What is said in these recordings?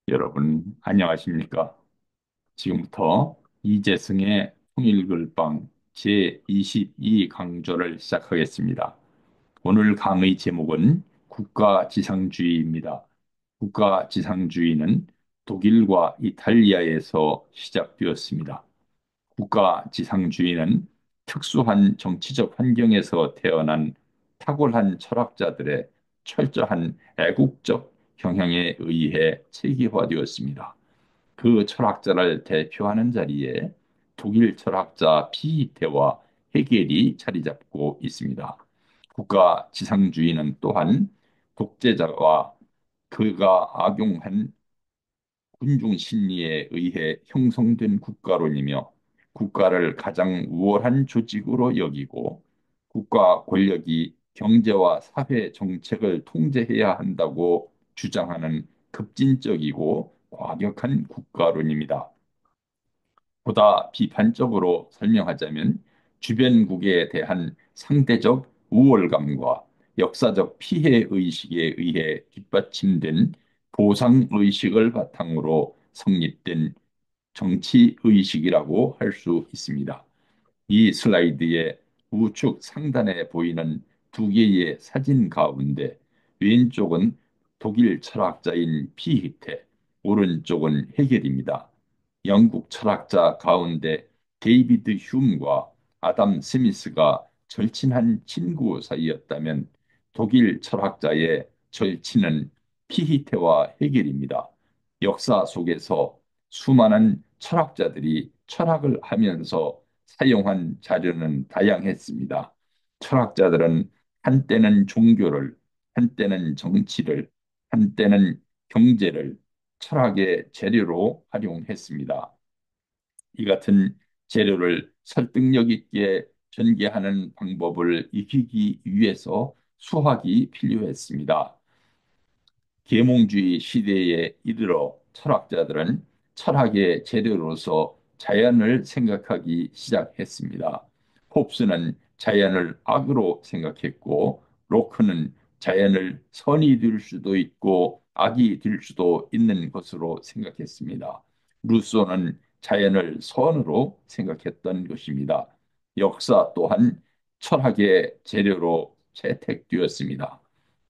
여러분, 안녕하십니까? 지금부터 이재승의 통일글방 제22 강좌를 시작하겠습니다. 오늘 강의 제목은 국가지상주의입니다. 국가지상주의는 독일과 이탈리아에서 시작되었습니다. 국가지상주의는 특수한 정치적 환경에서 태어난 탁월한 철학자들의 철저한 애국적 경향에 의해 체계화되었습니다. 그 철학자를 대표하는 자리에 독일 철학자 피이테와 헤겔이 자리 잡고 있습니다. 국가지상주의는 또한 독재자와 그가 악용한 군중 심리에 의해 형성된 국가론이며 국가를 가장 우월한 조직으로 여기고 국가 권력이 경제와 사회 정책을 통제해야 한다고 주장하는 급진적이고 과격한 국가론입니다. 보다 비판적으로 설명하자면 주변국에 대한 상대적 우월감과 역사적 피해 의식에 의해 뒷받침된 보상 의식을 바탕으로 성립된 정치 의식이라고 할 수 있습니다. 이 슬라이드의 우측 상단에 보이는 두 개의 사진 가운데 왼쪽은 독일 철학자인 피히테, 오른쪽은 헤겔입니다. 영국 철학자 가운데 데이비드 휴움과 아담 스미스가 절친한 친구 사이였다면 독일 철학자의 절친은 피히테와 헤겔입니다. 역사 속에서 수많은 철학자들이 철학을 하면서 사용한 자료는 다양했습니다. 철학자들은 한때는 종교를, 한때는 정치를, 한때는 경제를 철학의 재료로 활용했습니다. 이 같은 재료를 설득력 있게 전개하는 방법을 익히기 위해서 수학이 필요했습니다. 계몽주의 시대에 이르러 철학자들은 철학의 재료로서 자연을 생각하기 시작했습니다. 홉스는 자연을 악으로 생각했고, 로크는 자연을 선이 될 수도 있고 악이 될 수도 있는 것으로 생각했습니다. 루소는 자연을 선으로 생각했던 것입니다. 역사 또한 철학의 재료로 채택되었습니다.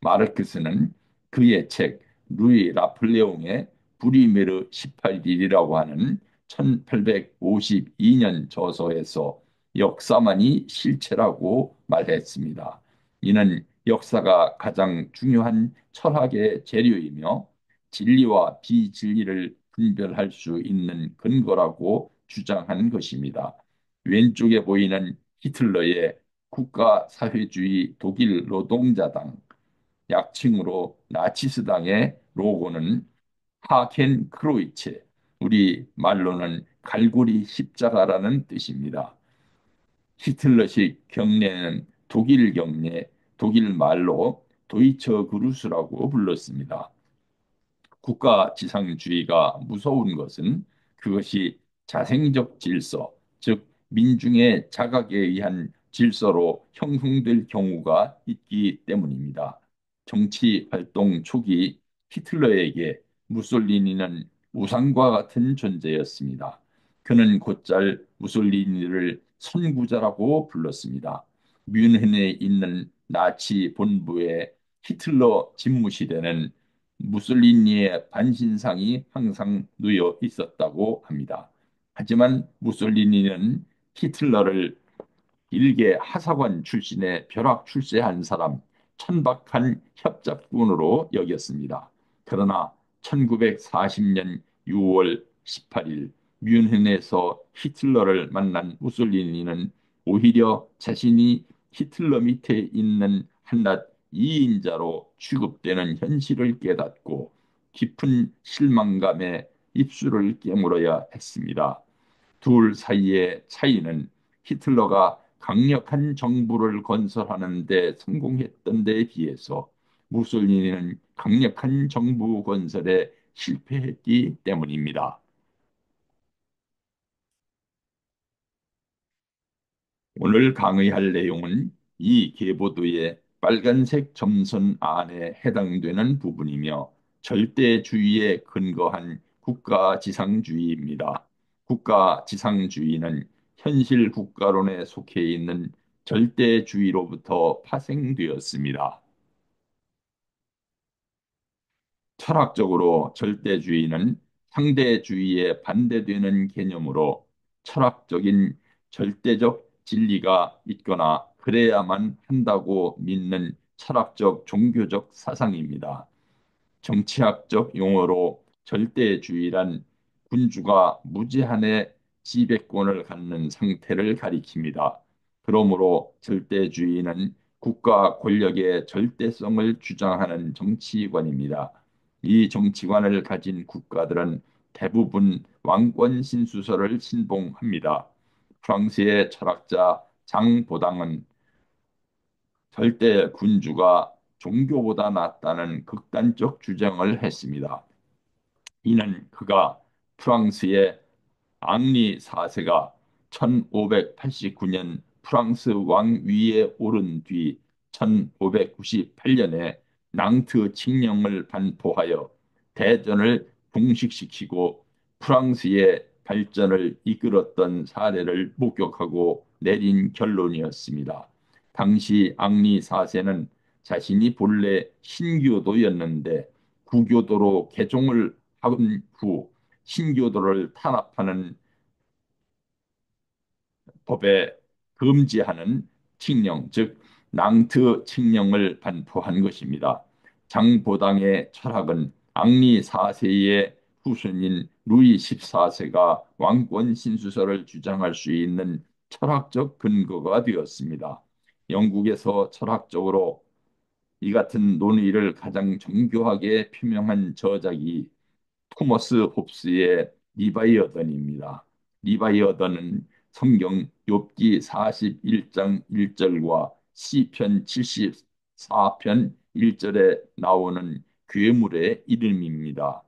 마르크스는 그의 책 루이 라플레옹의 브리메르 18일이라고 하는 1852년 저서에서 역사만이 실체라고 말했습니다. 이는 역사가 가장 중요한 철학의 재료이며 진리와 비진리를 분별할 수 있는 근거라고 주장한 것입니다. 왼쪽에 보이는 히틀러의 국가사회주의 독일 노동자당, 약칭으로 나치스당의 로고는 하켄 크로이체, 우리 말로는 갈고리 십자가라는 뜻입니다. 히틀러식 경례는 독일 경례, 독일 말로 도이처 그루스라고 불렀습니다. 국가지상주의가 무서운 것은 그것이 자생적 질서, 즉 민중의 자각에 의한 질서로 형성될 경우가 있기 때문입니다. 정치 활동 초기 히틀러에게 무솔리니는 우상과 같은 존재였습니다. 그는 곧잘 무솔리니를 선구자라고 불렀습니다. 뮌헨에 있는 나치 본부에 히틀러 집무실에는 무솔리니의 반신상이 항상 놓여 있었다고 합니다. 하지만 무솔리니는 히틀러를 일개 하사관 출신의 벼락 출세한 사람, 천박한 협작군으로 여겼습니다. 그러나 1940년 6월 18일 뮌헨에서 히틀러를 만난 무솔리니는 오히려 자신이 히틀러 밑에 있는 한낱 이인자로 취급되는 현실을 깨닫고 깊은 실망감에 입술을 깨물어야 했습니다. 둘 사이의 차이는 히틀러가 강력한 정부를 건설하는 데 성공했던 데 비해서 무솔리니는 강력한 정부 건설에 실패했기 때문입니다. 오늘 강의할 내용은 이 계보도의 빨간색 점선 안에 해당되는 부분이며 절대주의에 근거한 국가지상주의입니다. 국가지상주의는 현실 국가론에 속해 있는 절대주의로부터 파생되었습니다. 철학적으로 절대주의는 상대주의에 반대되는 개념으로 철학적인 절대적 진리가 있거나 그래야만 한다고 믿는 철학적 종교적 사상입니다. 정치학적 용어로 절대주의란 군주가 무제한의 지배권을 갖는 상태를 가리킵니다. 그러므로 절대주의는 국가 권력의 절대성을 주장하는 정치관입니다. 이 정치관을 가진 국가들은 대부분 왕권 신수설을 신봉합니다. 프랑스의 철학자 장 보당은 절대 군주가 종교보다 낫다는 극단적 주장을 했습니다. 이는 그가 프랑스의 앙리 4세가 1589년 프랑스 왕위에 오른 뒤 1598년에 낭트 칙령을 반포하여 대전을 종식시키고 프랑스의 발전을 이끌었던 사례를 목격하고 내린 결론이었습니다. 당시 앙리 4세는 자신이 본래 신교도였는데 구교도로 개종을 한 후 신교도를 탄압하는 법에 금지하는 칙령, 즉 낭트 칙령을 반포한 것입니다. 장보당의 철학은 앙리 4세의 후손인 루이 14세가 왕권 신수설을 주장할 수 있는 철학적 근거가 되었습니다. 영국에서 철학적으로 이 같은 논의를 가장 정교하게 표명한 저작이 토머스 홉스의 리바이어던입니다. 리바이어던은 성경 욥기 41장 1절과 시편 74편 1절에 나오는 괴물의 이름입니다.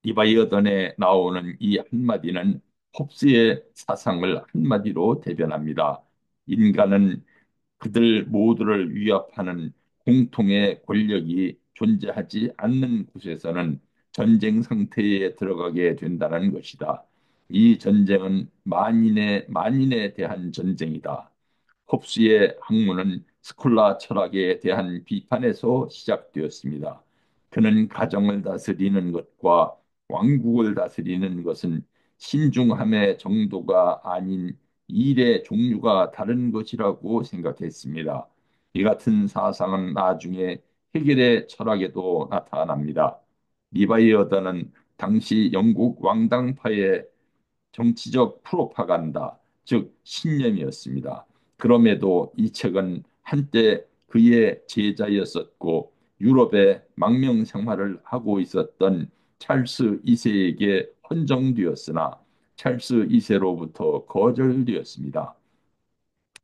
리바이어던에 나오는 이 한마디는 홉스의 사상을 한마디로 대변합니다. 인간은 그들 모두를 위협하는 공통의 권력이 존재하지 않는 곳에서는 전쟁 상태에 들어가게 된다는 것이다. 이 전쟁은 만인에 대한 전쟁이다. 홉스의 학문은 스콜라 철학에 대한 비판에서 시작되었습니다. 그는 가정을 다스리는 것과 왕국을 다스리는 것은 신중함의 정도가 아닌 일의 종류가 다른 것이라고 생각했습니다. 이 같은 사상은 나중에 해결의 철학에도 나타납니다. 리바이어던은 당시 영국 왕당파의 정치적 프로파간다, 즉 신념이었습니다. 그럼에도 이 책은 한때 그의 제자였었고 유럽에 망명 생활을 하고 있었던 찰스 2세에게 헌정되었으나 찰스 2세로부터 거절되었습니다.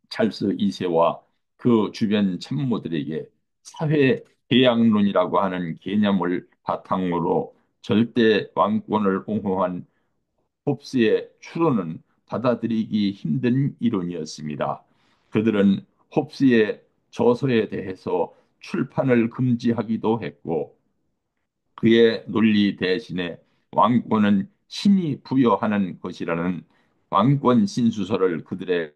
찰스 2세와 그 주변 참모들에게 사회 계약론이라고 하는 개념을 바탕으로 절대 왕권을 옹호한 홉스의 추론은 받아들이기 힘든 이론이었습니다. 그들은 홉스의 저서에 대해서 출판을 금지하기도 했고 그의 논리 대신에 왕권은 신이 부여하는 것이라는 왕권 신수설을 그들의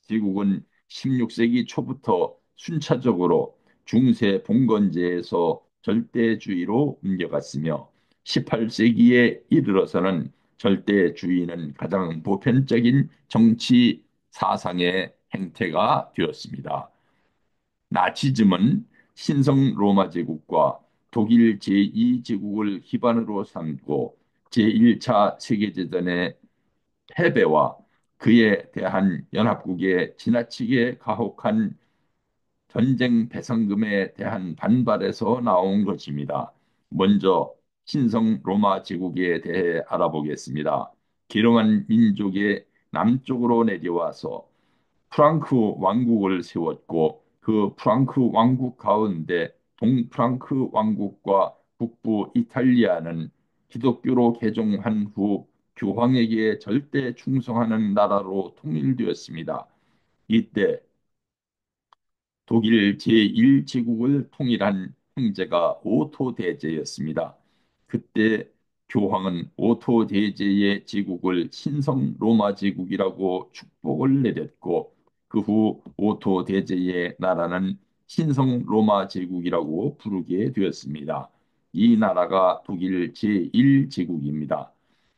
제국은 16세기 초부터 순차적으로 중세 봉건제에서 절대주의로 옮겨갔으며 18세기에 이르러서는 절대주의는 가장 보편적인 정치 사상의 행태가 되었습니다. 나치즘은 신성 로마 제국과 독일 제2제국을 기반으로 삼고 제1차 세계대전의 패배와 그에 대한 연합국의 지나치게 가혹한 전쟁 배상금에 대한 반발에서 나온 것입니다. 먼저 신성 로마 제국에 대해 알아보겠습니다. 기롱한 민족의 남쪽으로 내려와서 프랑크 왕국을 세웠고 그 프랑크 왕국 가운데 동프랑크 왕국과 북부 이탈리아는 기독교로 개종한 후 교황에게 절대 충성하는 나라로 통일되었습니다. 이때 독일 제1제국을 통일한 형제가 오토 대제였습니다. 그때 교황은 오토 대제의 제국을 신성 로마 제국이라고 축복을 내렸고 그 후 오토 대제의 나라는 신성 로마 제국이라고 부르게 되었습니다. 이 나라가 독일 제1제국입니다.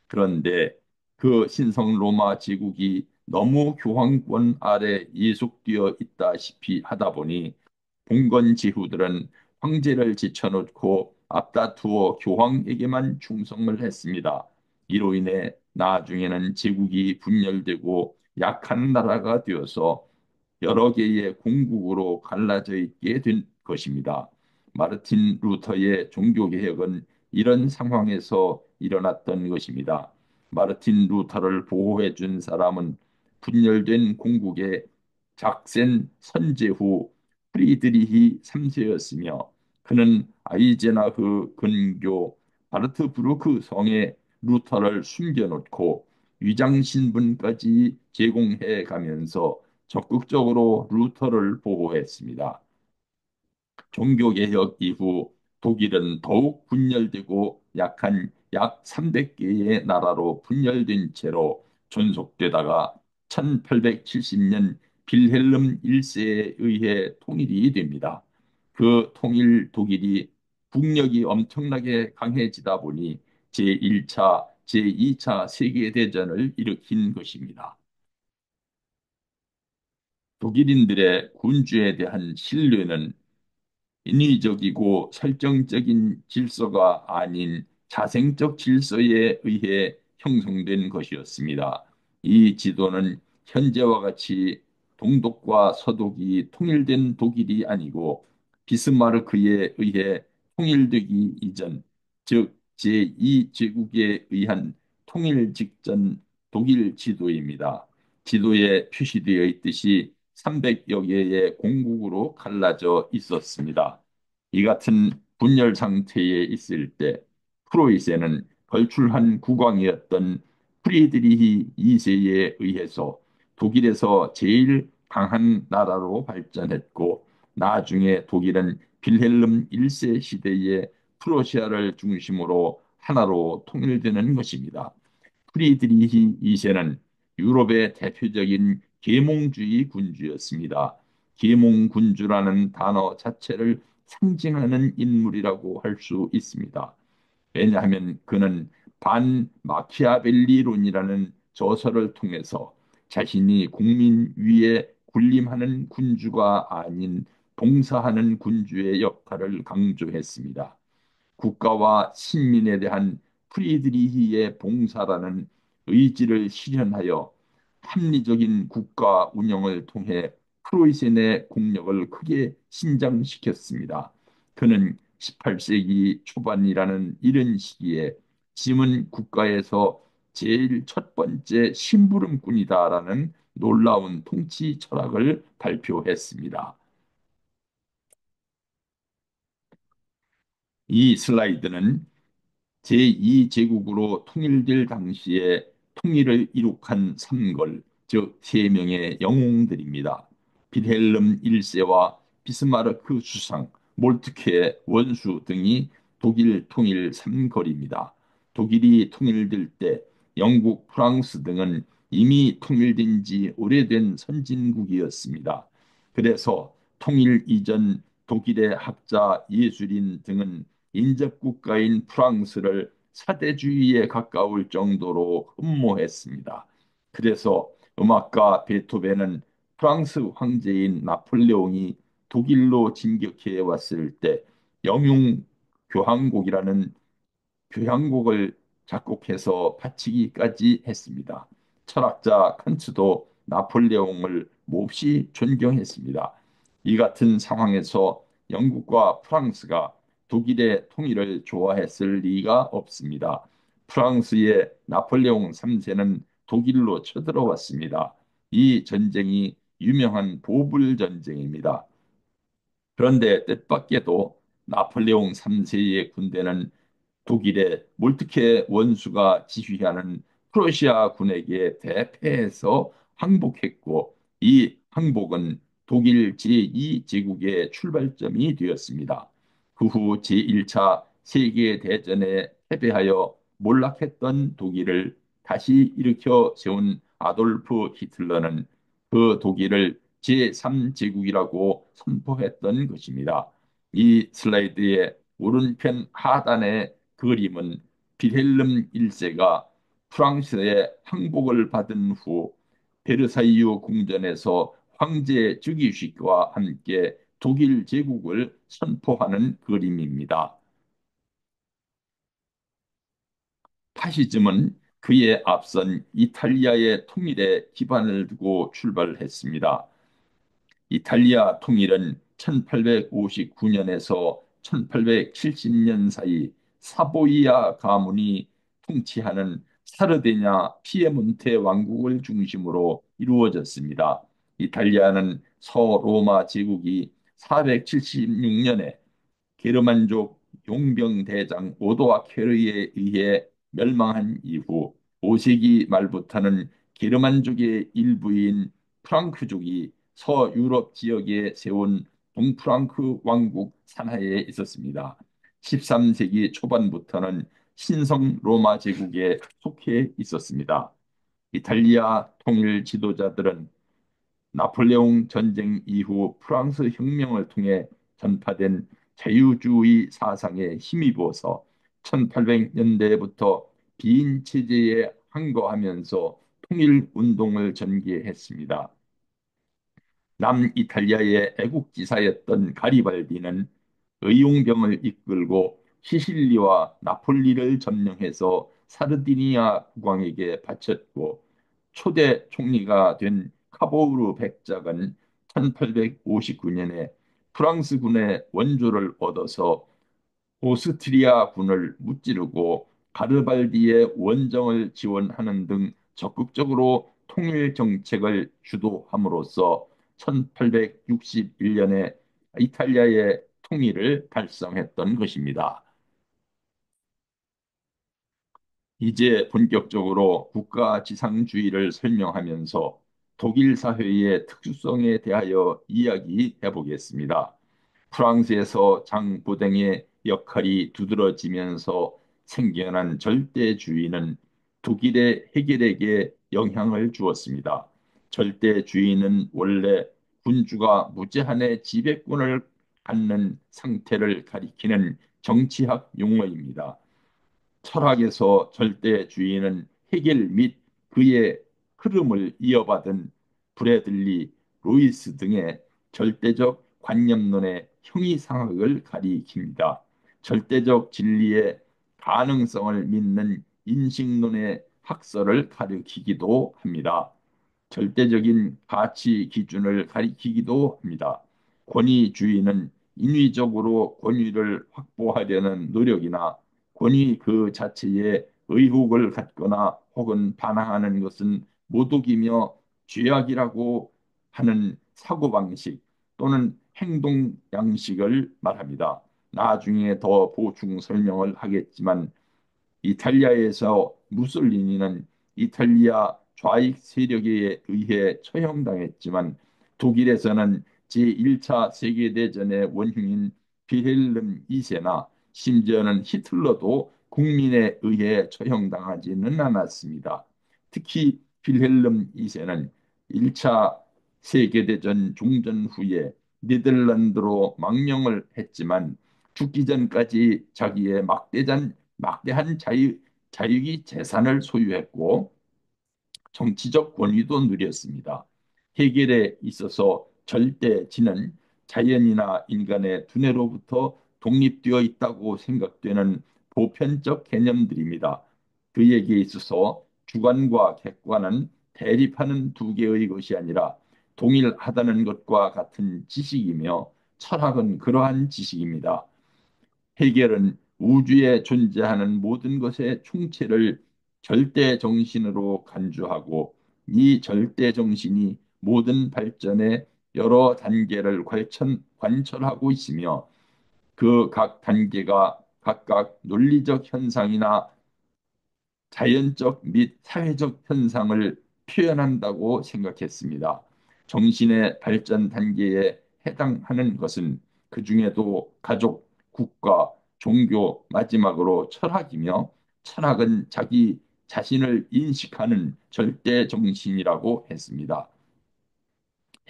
그런데 그 신성 로마 제국이 너무 교황권 아래 예속되어 있다시피 하다 보니 봉건 제후들은 황제를 제쳐놓고 앞다투어 교황에게만 충성을 했습니다. 이로 인해 나중에는 제국이 분열되고 약한 나라가 되어서 여러 개의 공국으로 갈라져 있게 된 것입니다. 마르틴 루터의 종교개혁은 이런 상황에서 일어났던 것입니다. 마르틴 루터를 보호해 준 사람은 분열된 공국의 작센 선제후 프리드리히 3세였으며 그는 아이제나흐 근교 바르트부르크 성에 루터를 숨겨놓고 위장 신분까지 제공해 가면서 적극적으로 루터를 보호했습니다. 종교개혁 이후 독일은 더욱 분열되고 약한 약 300개의 나라로 분열된 채로 존속되다가 1870년 빌헬름 1세에 의해 통일이 됩니다. 그 통일 독일이 국력이 엄청나게 강해지다 보니 제1차, 제2차 세계대전을 일으킨 것입니다. 독일인들의 군주에 대한 신뢰는 인위적이고 설정적인 질서가 아닌 자생적 질서에 의해 형성된 것이었습니다. 이 지도는 현재와 같이 동독과 서독이 통일된 독일이 아니고 비스마르크에 의해 통일되기 이전, 즉 제2제국에 의한 통일 직전 독일 지도입니다. 지도에 표시되어 있듯이 300여 개의 공국으로 갈라져 있었습니다. 이 같은 분열 상태에 있을 때 프로이센은 걸출한 국왕이었던 프리드리히 2세에 의해서 독일에서 제일 강한 나라로 발전했고 나중에 독일은 빌헬름 1세 시대에 프로시아를 중심으로 하나로 통일되는 것입니다. 프리드리히 2세는 유럽의 대표적인 계몽주의 군주였습니다. 계몽군주라는 단어 자체를 상징하는 인물이라고 할 수 있습니다. 왜냐하면 그는 반마키아벨리론이라는 저서를 통해서 자신이 국민 위에 군림하는 군주가 아닌 봉사하는 군주의 역할을 강조했습니다. 국가와 신민에 대한 프리드리히의 봉사라는 의지를 실현하여 합리적인 국가 운영을 통해 프로이센의 국력을 크게 신장시켰습니다. 그는 18세기 초반이라는 이른 시기에 짐은 국가에서 제일 첫 번째 심부름꾼이다라는 놀라운 통치 철학을 발표했습니다. 이 슬라이드는 제2제국으로 통일될 당시에 통일을 이룩한 삼걸, 즉 세 명의 영웅들입니다. 빌헬름 1세와 비스마르크 수상, 몰트케 원수 등이 독일 통일 삼걸입니다. 독일이 통일될 때 영국, 프랑스 등은 이미 통일된 지 오래된 선진국이었습니다. 그래서 통일 이전 독일의 학자, 예술인 등은 인접국가인 프랑스를 사대주의에 가까울 정도로 흠모했습니다. 그래서 음악가 베토벤은 프랑스 황제인 나폴레옹이 독일로 진격해 왔을 때 영웅 교향곡이라는 교향곡을 작곡해서 바치기까지 했습니다. 철학자 칸트도 나폴레옹을 몹시 존경했습니다. 이 같은 상황에서 영국과 프랑스가 독일의 통일을 좋아했을 리가 없습니다. 프랑스의 나폴레옹 3세는 독일로 쳐들어왔습니다. 이 전쟁이 유명한 보불 전쟁입니다. 그런데 뜻밖에도 나폴레옹 3세의 군대는 독일의 몰트케 원수가 지휘하는 프러시아 군에게 대패해서 항복했고 이 항복은 독일 제2제국의 출발점이 되었습니다. 그 후 제1차 세계대전에 패배하여 몰락했던 독일을 다시 일으켜 세운 아돌프 히틀러는 그 독일을 제3제국이라고 선포했던 것입니다. 이 슬라이드의 오른편 하단의 그림은 빌헬름 1세가 프랑스의 항복을 받은 후 베르사유 궁전에서 황제 즉위식과 함께 독일 제국을 선포하는 그림입니다. 파시즘은 그에 앞선 이탈리아의 통일에 기반을 두고 출발했습니다. 이탈리아 통일은 1859년에서 1870년 사이 사보이아 가문이 통치하는 사르데냐 피에몬테 왕국을 중심으로 이루어졌습니다. 이탈리아는 서로마 제국이 476년에 게르만족 용병 대장 오도아케르에 의해 멸망한 이후 5세기 말부터는 게르만족의 일부인 프랑크족이 서유럽 지역에 세운 동프랑크 왕국 산하에 있었습니다. 13세기 초반부터는 신성 로마 제국에 속해 있었습니다. 이탈리아 통일 지도자들은 나폴레옹 전쟁 이후 프랑스 혁명을 통해 전파된 자유주의 사상에 힘입어서 1800년대부터 비인 체제에 항거하면서 통일 운동을 전개했습니다. 남이탈리아의 애국지사였던 가리발디는 의용병을 이끌고 시실리와 나폴리를 점령해서 사르디니아 국왕에게 바쳤고 초대 총리가 된 카보우르 백작은 1859년에 프랑스군의 원조를 얻어서 오스트리아 군을 무찌르고 가르발디의 원정을 지원하는 등 적극적으로 통일 정책을 주도함으로써 1861년에 이탈리아의 통일을 달성했던 것입니다. 이제 본격적으로 국가지상주의를 설명하면서 독일 사회의 특수성에 대하여 이야기해 보겠습니다. 프랑스에서 장보댕의 역할이 두드러지면서 생겨난 절대주의는 독일의 해결에게 영향을 주었습니다. 절대주의는 원래 군주가 무제한의 지배권을 갖는 상태를 가리키는 정치학 용어입니다. 철학에서 절대주의는 헤겔 및 그의 흐름을 이어받은 브래들리, 로이스 등의 절대적 관념론의 형이상학을 가리킵니다. 절대적 진리의 가능성을 믿는 인식론의 학설을 가리키기도 합니다. 절대적인 가치 기준을 가리키기도 합니다. 권위주의는 인위적으로 권위를 확보하려는 노력이나 권위 그 자체에 의혹을 갖거나 혹은 반항하는 것은 모독이며 죄악이라고 하는 사고방식 또는 행동 양식을 말합니다. 나중에 더 보충 설명을 하겠지만 이탈리아에서 무솔리니는 이탈리아 좌익 세력에 의해 처형당했지만 독일에서는 제1차 세계대전의 원흉인 빌헬름 2세나 심지어는 히틀러도 국민에 의해 처형당하지는 않았습니다. 특히 빌헬름 2세는 1차 세계대전 종전 후에 네덜란드로 망명을 했지만 죽기 전까지 자기의 막대한 자유기 재산을 소유했고 정치적 권위도 누렸습니다. 해결에 있어서 절대지는 자연이나 인간의 두뇌로부터 독립되어 있다고 생각되는 보편적 개념들입니다. 그에게 있어서 주관과 객관은 대립하는 두 개의 것이 아니라 동일하다는 것과 같은 지식이며 철학은 그러한 지식입니다. 해결은 우주에 존재하는 모든 것의 총체를 절대 정신으로 간주하고 이 절대 정신이 모든 발전의 여러 단계를 관철하고 있으며 그 각 단계가 각각 논리적 현상이나 자연적 및 사회적 현상을 표현한다고 생각했습니다. 정신의 발전 단계에 해당하는 것은 그 중에도 가족, 국가, 종교, 마지막으로 철학이며 철학은 자기 자신을 인식하는 절대 정신이라고 했습니다.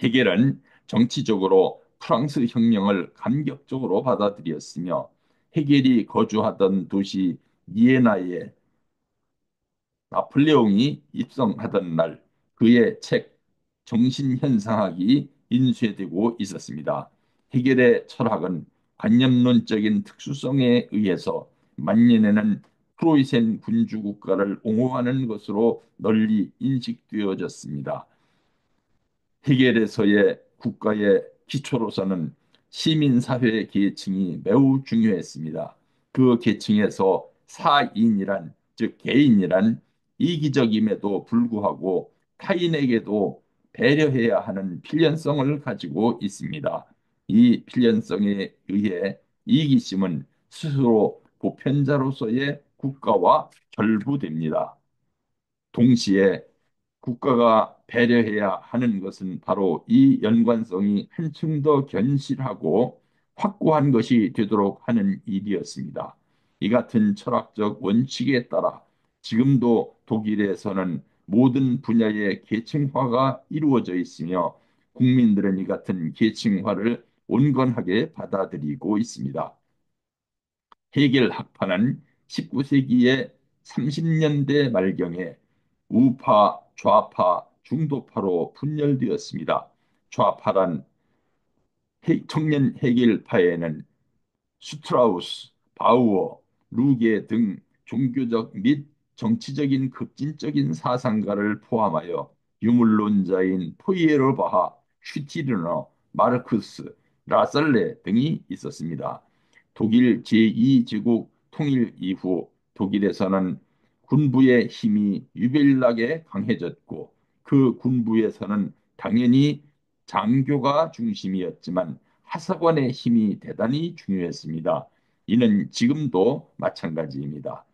헤겔은 정치적으로 프랑스 혁명을 감격적으로 받아들였으며 헤겔이 거주하던 도시 이에나에 나폴레옹이 입성하던 날 그의 책 정신현상학이 인쇄되고 있었습니다. 헤겔의 철학은 관념론적인 특수성에 의해서 만년에는 프로이센 군주 국가를 옹호하는 것으로 널리 인식되어졌습니다. 해결에서의 국가의 기초로서는 시민사회 계층이 매우 중요했습니다. 그 계층에서 사인이란, 즉 개인이란 이기적임에도 불구하고 타인에게도 배려해야 하는 필연성을 가지고 있습니다. 이 필연성에 의해 이기심은 스스로 보편자로서의 국가와 결부됩니다. 동시에 국가가 배려해야 하는 것은 바로 이 연관성이 한층 더 견실하고 확고한 것이 되도록 하는 일이었습니다. 이 같은 철학적 원칙에 따라 지금도 독일에서는 모든 분야의 계층화가 이루어져 있으며 국민들은 이 같은 계층화를 온건하게 받아들이고 있습니다. 헤겔 학파는 19세기의 30년대 말경에 우파, 좌파, 중도파로 분열되었습니다. 좌파란 청년 헤겔파에는 슈트라우스, 바우어, 루게 등 종교적 및 정치적인 급진적인 사상가를 포함하여 유물론자인 포이에르바하, 슈티르너, 마르크스, 라살레 등이 있었습니다. 독일 제2제국 통일 이후 독일에서는 군부의 힘이 유별나게 강해졌고 그 군부에서는 당연히 장교가 중심이었지만 하사관의 힘이 대단히 중요했습니다. 이는 지금도 마찬가지입니다.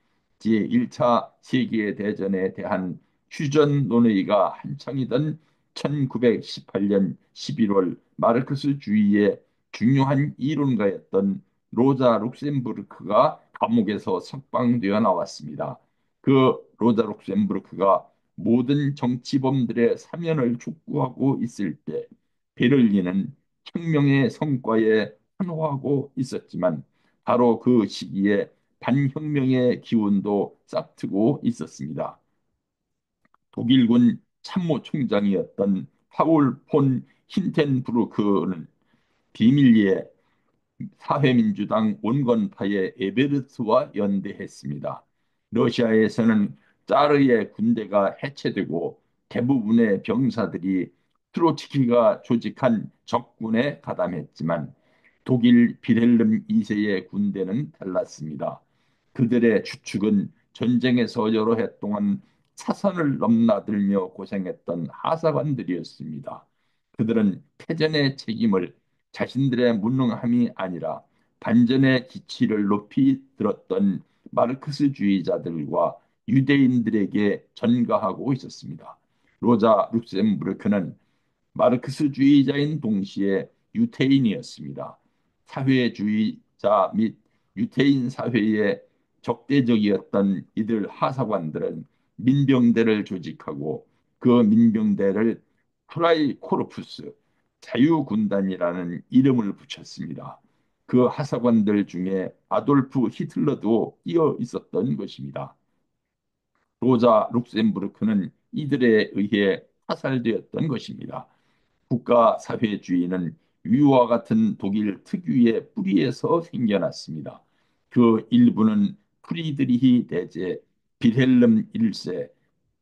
제1차 세계대전에 대한 휴전 논의가 한창이던 1918년 11월 마르크스주의의 중요한 이론가였던 로자 룩셈부르크가 감옥에서 석방되어 나왔습니다. 그 로자 룩셈부르크가 모든 정치범들의 사면을 촉구하고 있을 때 베를린은 혁명의 성과에 환호하고 있었지만 바로 그 시기에 반혁명의 기운도 싹트고 있었습니다. 독일군 참모총장이었던 파울 폰 힌텐부르크는 비밀리에 사회민주당 온건파의 에베르트와 연대했습니다. 러시아에서는 짜르의 군대가 해체되고 대부분의 병사들이 트로츠키가 조직한 적군에 가담했지만 독일 빌헬름 2세의 군대는 달랐습니다. 그들의 주축은 전쟁에서 여러 해 동안 사선을 넘나들며 고생했던 하사관들이었습니다. 그들은 패전의 책임을 자신들의 무능함이 아니라 반전의 기치를 높이 들었던 마르크스주의자들과 유대인들에게 전가하고 있었습니다. 로자 룩셈부르크는 마르크스주의자인 동시에 유태인이었습니다. 사회주의자 및 유태인 사회에 적대적이었던 이들 하사관들은 민병대를 조직하고 그 민병대를 프라이 코르푸스 자유군단이라는 이름을 붙였습니다. 그 하사관들 중에 아돌프 히틀러도 끼어 있었던 것입니다. 로자 룩셈부르크는 이들에 의해 사살되었던 것입니다. 국가사회주의는 위와 같은 독일 특유의 뿌리에서 생겨났습니다. 그 일부는 프리드리히 대제, 빌헬름 1세,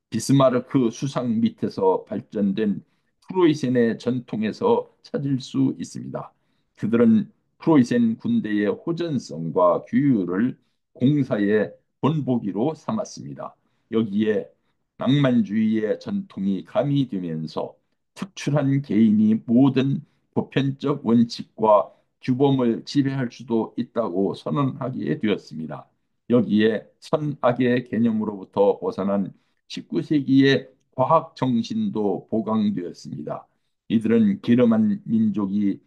비스마르크 수상 밑에서 발전된 프로이센의 전통에서 찾을 수 있습니다. 그들은 프로이센 군대의 호전성과 규율을 공사의 본보기로 삼았습니다. 여기에 낭만주의의 전통이 가미되면서 특출한 개인이 모든 보편적 원칙과 규범을 지배할 수도 있다고 선언하게 되었습니다. 여기에 선악의 개념으로부터 벗어난 19세기의 과학 정신도 보강되었습니다. 이들은 게르만 민족이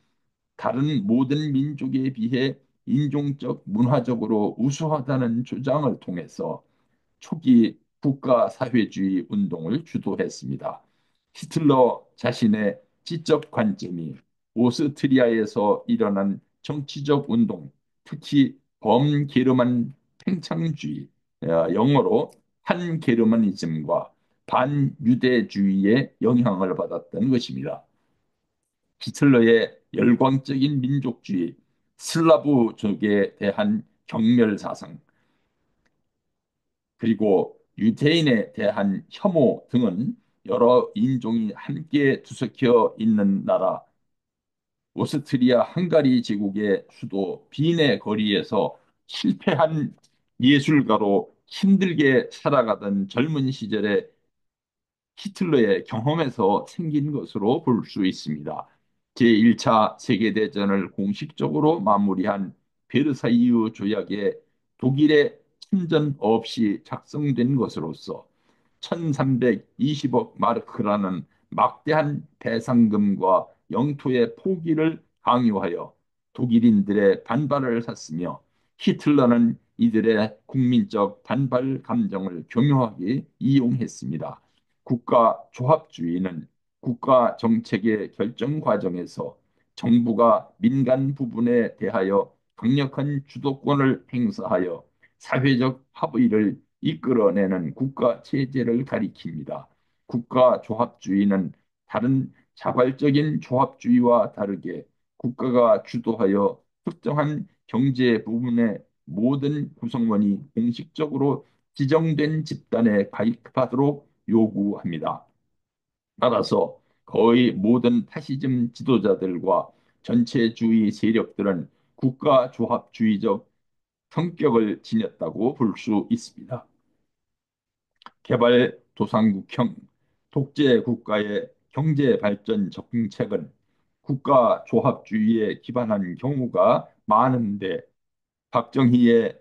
다른 모든 민족에 비해 인종적, 문화적으로 우수하다는 주장을 통해서 초기 국가 사회주의 운동을 주도했습니다. 히틀러 자신의 지적 관점이 오스트리아에서 일어난 정치적 운동, 특히 범게르만 팽창주의, 영어로 판게르마니즘과 반유대주의의 영향을 받았던 것입니다. 히틀러의 열광적인 민족주의, 슬라브족에 대한 경멸 사상, 그리고 유대인에 대한 혐오 등은 여러 인종이 함께 뒤섞여 있는 나라 오스트리아 헝가리 제국의 수도 빈의 거리에서 실패한 예술가로 힘들게 살아가던 젊은 시절의 히틀러의 경험에서 생긴 것으로 볼 수 있습니다. 제1차 세계대전을 공식적으로 마무리한 베르사유 조약에 독일의 참전 없이 작성된 것으로서 1320억 마르크라는 막대한 배상금과 영토의 포기를 강요하여 독일인들의 반발을 샀으며 히틀러는 이들의 국민적 반발 감정을 교묘하게 이용했습니다. 국가 조합주의는 국가 정책의 결정 과정에서 정부가 민간 부분에 대하여 강력한 주도권을 행사하여 사회적 합의를 이끌어내는 국가 체제를 가리킵니다. 국가 조합주의는 다른 자발적인 조합주의와 다르게 국가가 주도하여 특정한 경제 부분의 모든 구성원이 공식적으로 지정된 집단에 가입하도록 요구합니다. 따라서 거의 모든 파시즘 지도자들과 전체주의 세력들은 국가조합주의적 성격을 지녔다고 볼 수 있습니다. 개발도상국형 독재 국가의 경제 발전 정책은 국가조합주의에 기반한 경우가 많은데 박정희의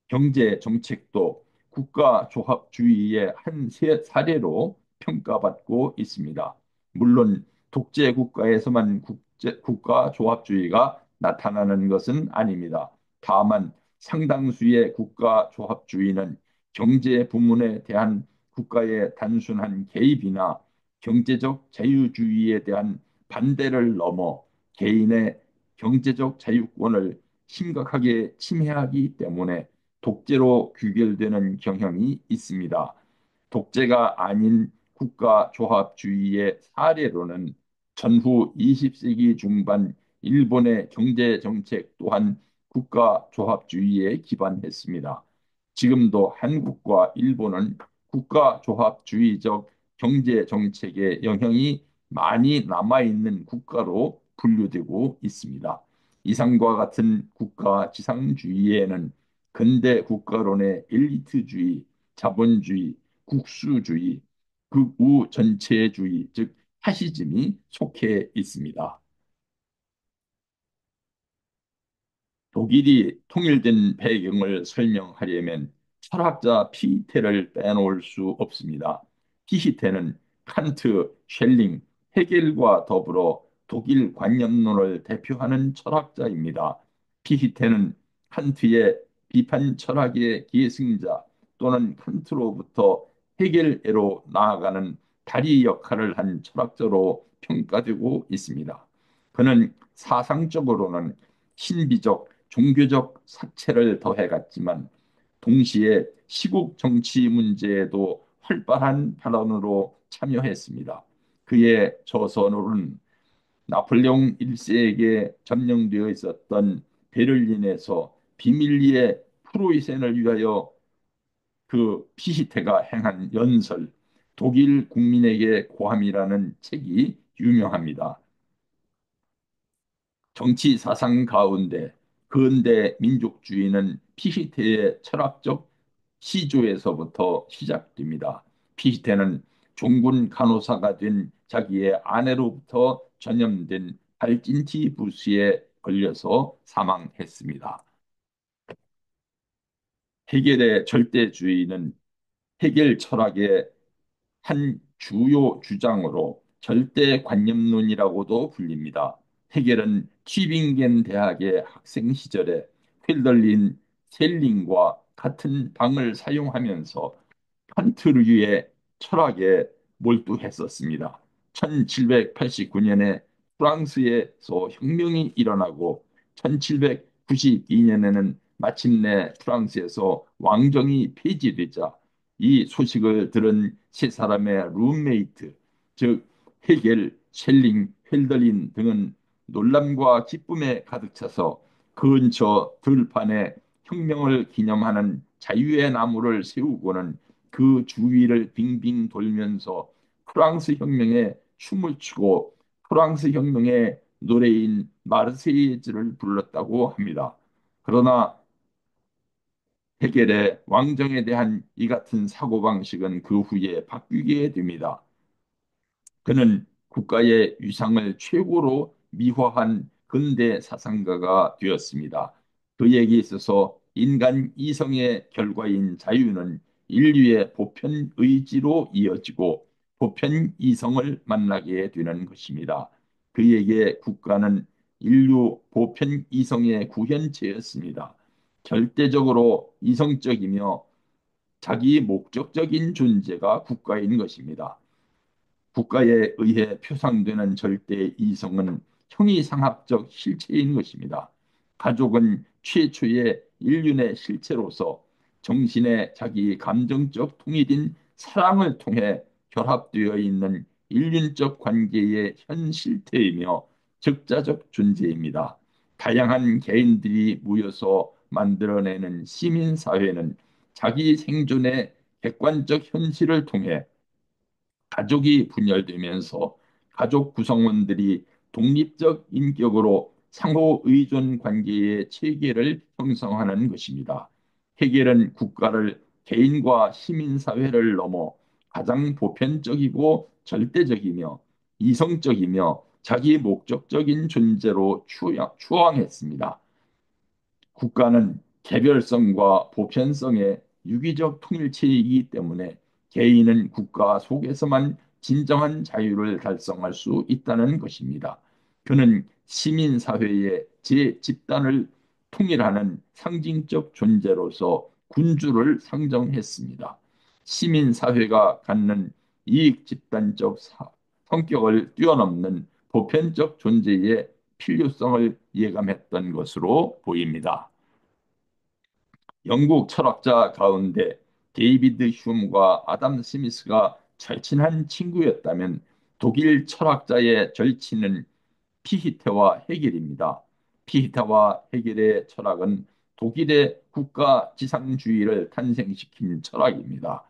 경제 정책도 국가조합주의의 한 사례로 평가받고 있습니다. 물론 독재 국가에서만 국가조합주의가 나타나는 것은 아닙니다. 다만 상당수의 국가조합주의는 경제 부문에 대한 국가의 단순한 개입이나 경제적 자유주의에 대한 반대를 넘어 개인의 경제적 자유권을 심각하게 침해하기 때문에 독재로 규결되는 경향이 있습니다. 독재가 아닌 국가조합주의의 사례로는 전후 20세기 중반 일본의 경제 정책 또한 국가조합주의에 기반했습니다. 지금도 한국과 일본은 국가조합주의적 경제 정책의 영향이 많이 남아있는 국가로 분류되고 있습니다. 이상과 같은 국가 지상주의에는 근대 국가론의 엘리트주의, 자본주의, 국수주의, 극우 전체주의, 즉 파시즘이 속해 있습니다. 독일이 통일된 배경을 설명하려면 철학자 피히테를 빼놓을 수 없습니다. 피히테는 칸트, 셸링, 헤겔과 더불어 독일 관념론을 대표하는 철학자입니다. 피히테는 칸트의 비판 철학의 계승자 또는 칸트로부터 헤겔에로 나아가는 다리 역할을 한 철학자로 평가되고 있습니다. 그는 사상적으로는 신비적 종교적 사채를 더해갔지만 동시에 시국 정치 문제에도 활발한 발언으로 참여했습니다. 그의 저서는 나폴레옹 1세에게 점령되어 있었던 베를린에서 비밀리에 프로이센을 위하여 그 피시테가 행한 연설, 독일 국민에게 고함이라는 책이 유명합니다. 정치 사상 가운데 근대 민족주의는 피시테의 철학적 시조에서부터 시작됩니다. 피시테는 종군 간호사가 된 자기의 아내로부터 전염된 발진티 부스에 걸려서 사망했습니다. 헤겔의 절대주의는 헤겔 철학의 한 주요 주장으로 절대관념론이라고도 불립니다. 헤겔은 튜빙겐 대학의 학생 시절에 ���덜린 셀링과 같은 방을 사용하면서 칸트르의 철학에 몰두했었습니다. 1789년에 프랑스에서 혁명이 일어나고 1792년에는 마침내 프랑스에서 왕정이 폐지되자 이 소식을 들은 세 사람의 룸메이트, 즉 헤겔, 셸링, 헬더린 등은 놀람과 기쁨에 가득 차서 그 근처 들판에 혁명을 기념하는 자유의 나무를 세우고는 그 주위를 빙빙 돌면서 프랑스 혁명에 춤을 추고 프랑스 혁명의 노래인 마르세이즈를 불렀다고 합니다. 그러나 헤겔의 왕정에 대한 이 같은 사고방식은 그 후에 바뀌게 됩니다. 그는 국가의 위상을 최고로 미화한 근대 사상가가 되었습니다. 그에게 있어서 인간 이성의 결과인 자유는 인류의 보편 의지로 이어지고 보편 이성을 만나게 되는 것입니다. 그에게 국가는 인류 보편 이성의 구현체였습니다. 절대적으로 이성적이며 자기 목적적인 존재가 국가인 것입니다. 국가에 의해 표상되는 절대 이성은 형이상학적 실체인 것입니다. 가족은 최초의 인륜의 실체로서 정신의 자기 감정적 통일인 사랑을 통해 결합되어 있는 인륜적 관계의 현 실태이며 적자적 존재입니다. 다양한 개인들이 모여서 만들어내는 시민사회는 자기 생존의 객관적 현실을 통해 가족이 분열되면서 가족 구성원들이 독립적 인격으로 상호 의존 관계의 체계를 형성하는 것입니다. 해결은 국가를 개인과 시민사회를 넘어 가장 보편적이고 절대적이며 이성적이며 자기 목적적인 존재로 추앙했습니다. 국가는 개별성과 보편성의 유기적 통일체이기 때문에 개인은 국가 속에서만 진정한 자유를 달성할 수 있다는 것입니다. 그는 시민사회의 제 집단을 통일하는 상징적 존재로서 군주를 상정했습니다. 시민사회가 갖는 이익집단적 성격을 뛰어넘는 보편적 존재의 필요성을 예감했던 것으로 보입니다. 영국 철학자 가운데 데이비드 휴음과 아담 스미스가 절친한 친구였다면 독일 철학자의 절친은 피히테와 헤겔입니다. 피히테와 헤겔의 철학은 독일의 국가 지상주의를 탄생시킨 철학입니다.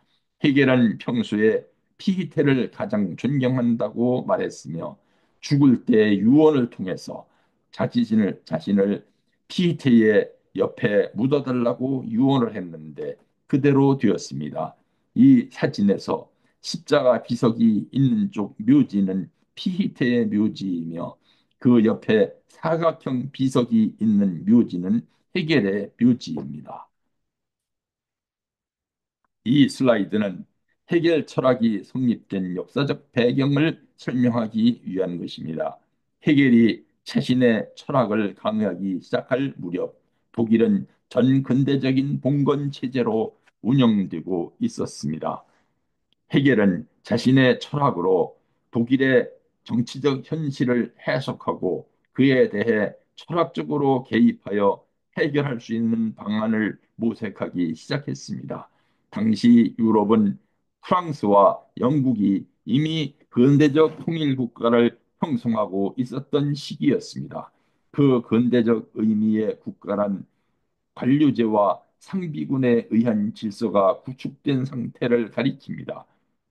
헤겔은 평소에 피히테를 가장 존경한다고 말했으며 죽을 때 유언을 통해서 자신을 피히테의 옆에 묻어달라고 유언을 했는데 그대로 되었습니다. 이 사진에서 십자가 비석이 있는 쪽 묘지는 피히테의 묘지이며 그 옆에 사각형 비석이 있는 묘지는 헤겔의 묘지입니다. 이 슬라이드는 헤겔 철학이 성립된 역사적 배경을 설명하기 위한 것입니다. 헤겔이 자신의 철학을 강의하기 시작할 무렵 독일은 전 근대적인 봉건 체제로 운영되고 있었습니다. 헤겔은 자신의 철학으로 독일의 정치적 현실을 해석하고 그에 대해 철학적으로 개입하여 해결할 수 있는 방안을 모색하기 시작했습니다. 당시 유럽은 프랑스와 영국이 이미 근대적 통일 국가를 형성하고 있었던 시기였습니다. 그 근대적 의미의 국가란 관료제와 상비군에 의한 질서가 구축된 상태를 가리킵니다.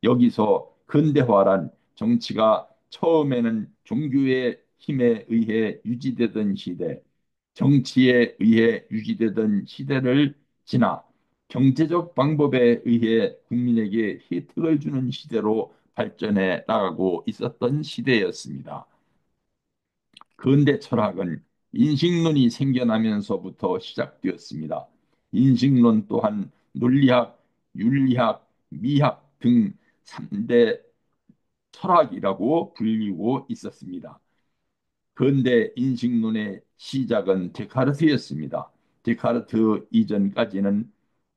여기서 근대화란 정치가 처음에는 종교의 힘에 의해 유지되던 시대, 정치에 의해 유지되던 시대를 지나 경제적 방법에 의해 국민에게 혜택을 주는 시대로 발전해 나가고 있었던 시대였습니다. 근대 철학은 인식론이 생겨나면서부터 시작되었습니다. 인식론 또한 논리학, 윤리학, 미학 등 3대 철학이라고 불리고 있었습니다. 근대 인식론의 시작은 데카르트였습니다. 데카르트 이전까지는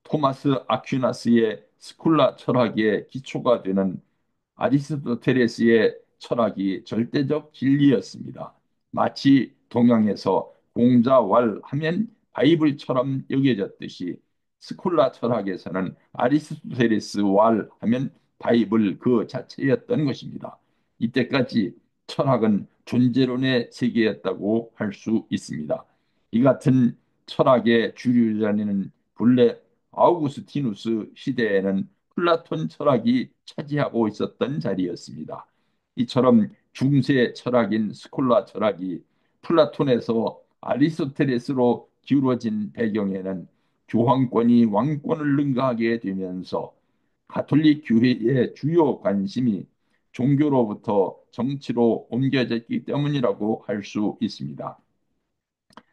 토마스 아퀴나스의 스쿨라 철학의 기초가 되는 아리스토텔레스의 철학이 절대적 진리였습니다. 마치 동양에서 공자왈 하면 바이블처럼 여겨졌듯이 스콜라 철학에서는 아리스토텔레스 왈 하면 바이블 그 자체였던 것입니다. 이때까지 철학은 존재론의 세계였다고 할 수 있습니다. 이 같은 철학의 주류자는 본래 아우구스티누스 시대에는 플라톤 철학이 차지하고 있었던 자리였습니다. 이처럼 중세 철학인 스콜라 철학이 플라톤에서 아리스토텔레스로 기울어진 배경에는 교황권이 왕권을 능가하게 되면서 가톨릭 교회의 주요 관심이 종교로부터 정치로 옮겨졌기 때문이라고 할 수 있습니다.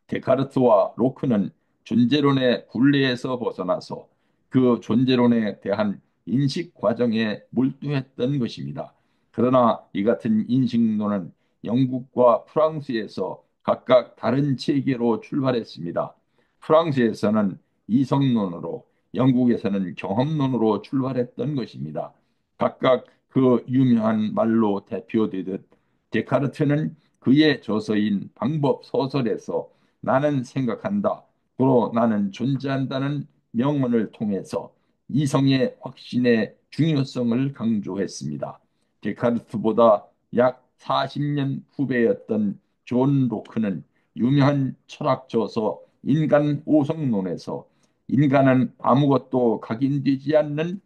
데카르트와 로크는 존재론의 굴레에서 벗어나서 그 존재론에 대한 인식 과정에 몰두했던 것입니다. 그러나 이 같은 인식론은 영국과 프랑스에서 각각 다른 체계로 출발했습니다. 프랑스에서는 이성론으로, 영국에서는 경험론으로 출발했던 것입니다. 각각 그 유명한 말로 대표되듯 데카르트는 그의 저서인 방법 소설에서 나는 생각한다. 고로 나는 존재한다는 명언을 통해서 이성의 확신의 중요성을 강조했습니다. 데카르트보다 약 40년 후배였던 존 로크는 유명한 철학 저서 인간 오성론에서 인간은 아무것도 각인되지 않는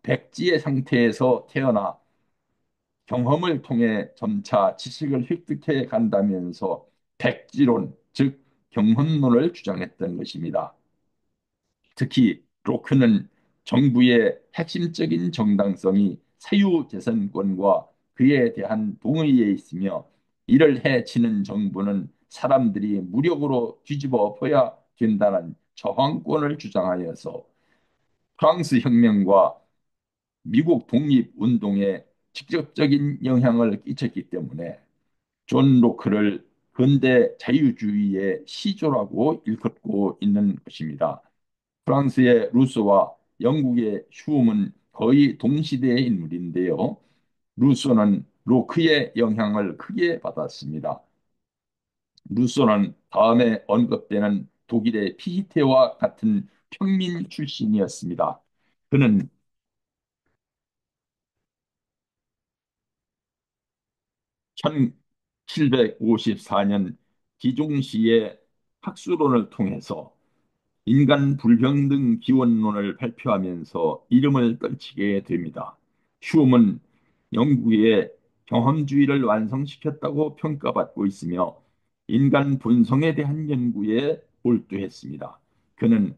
백지의 상태에서 태어나 경험을 통해 점차 지식을 획득해 간다면서 백지론, 즉 경험론을 주장했던 것입니다. 특히 로크는 정부의 핵심적인 정당성이 사유재산권과 그에 대한 동의에 있으며 이를 해치는 정부는 사람들이 무력으로 뒤집어 엎어야 된다는 저항권을 주장하여서 프랑스 혁명과 미국 독립운동에 직접적인 영향을 끼쳤기 때문에 존 로크를 근대 자유주의의 시조라고 일컫고 있는 것입니다. 프랑스의 루소와 영국의 슈움은 거의 동시대의 인물인데요. 루소는 로크의 영향을 크게 받았습니다. 루소는 다음에 언급되는 독일의 피히테와 같은 평민 출신이었습니다. 그는 1754년 기종시의 학술론을 통해서 인간 불평등 기원론을 발표하면서 이름을 떨치게 됩니다. 휴음은 영국의 경험주의를 완성시켰다고 평가받고 있으며 인간 본성에 대한 연구에 몰두했습니다. 그는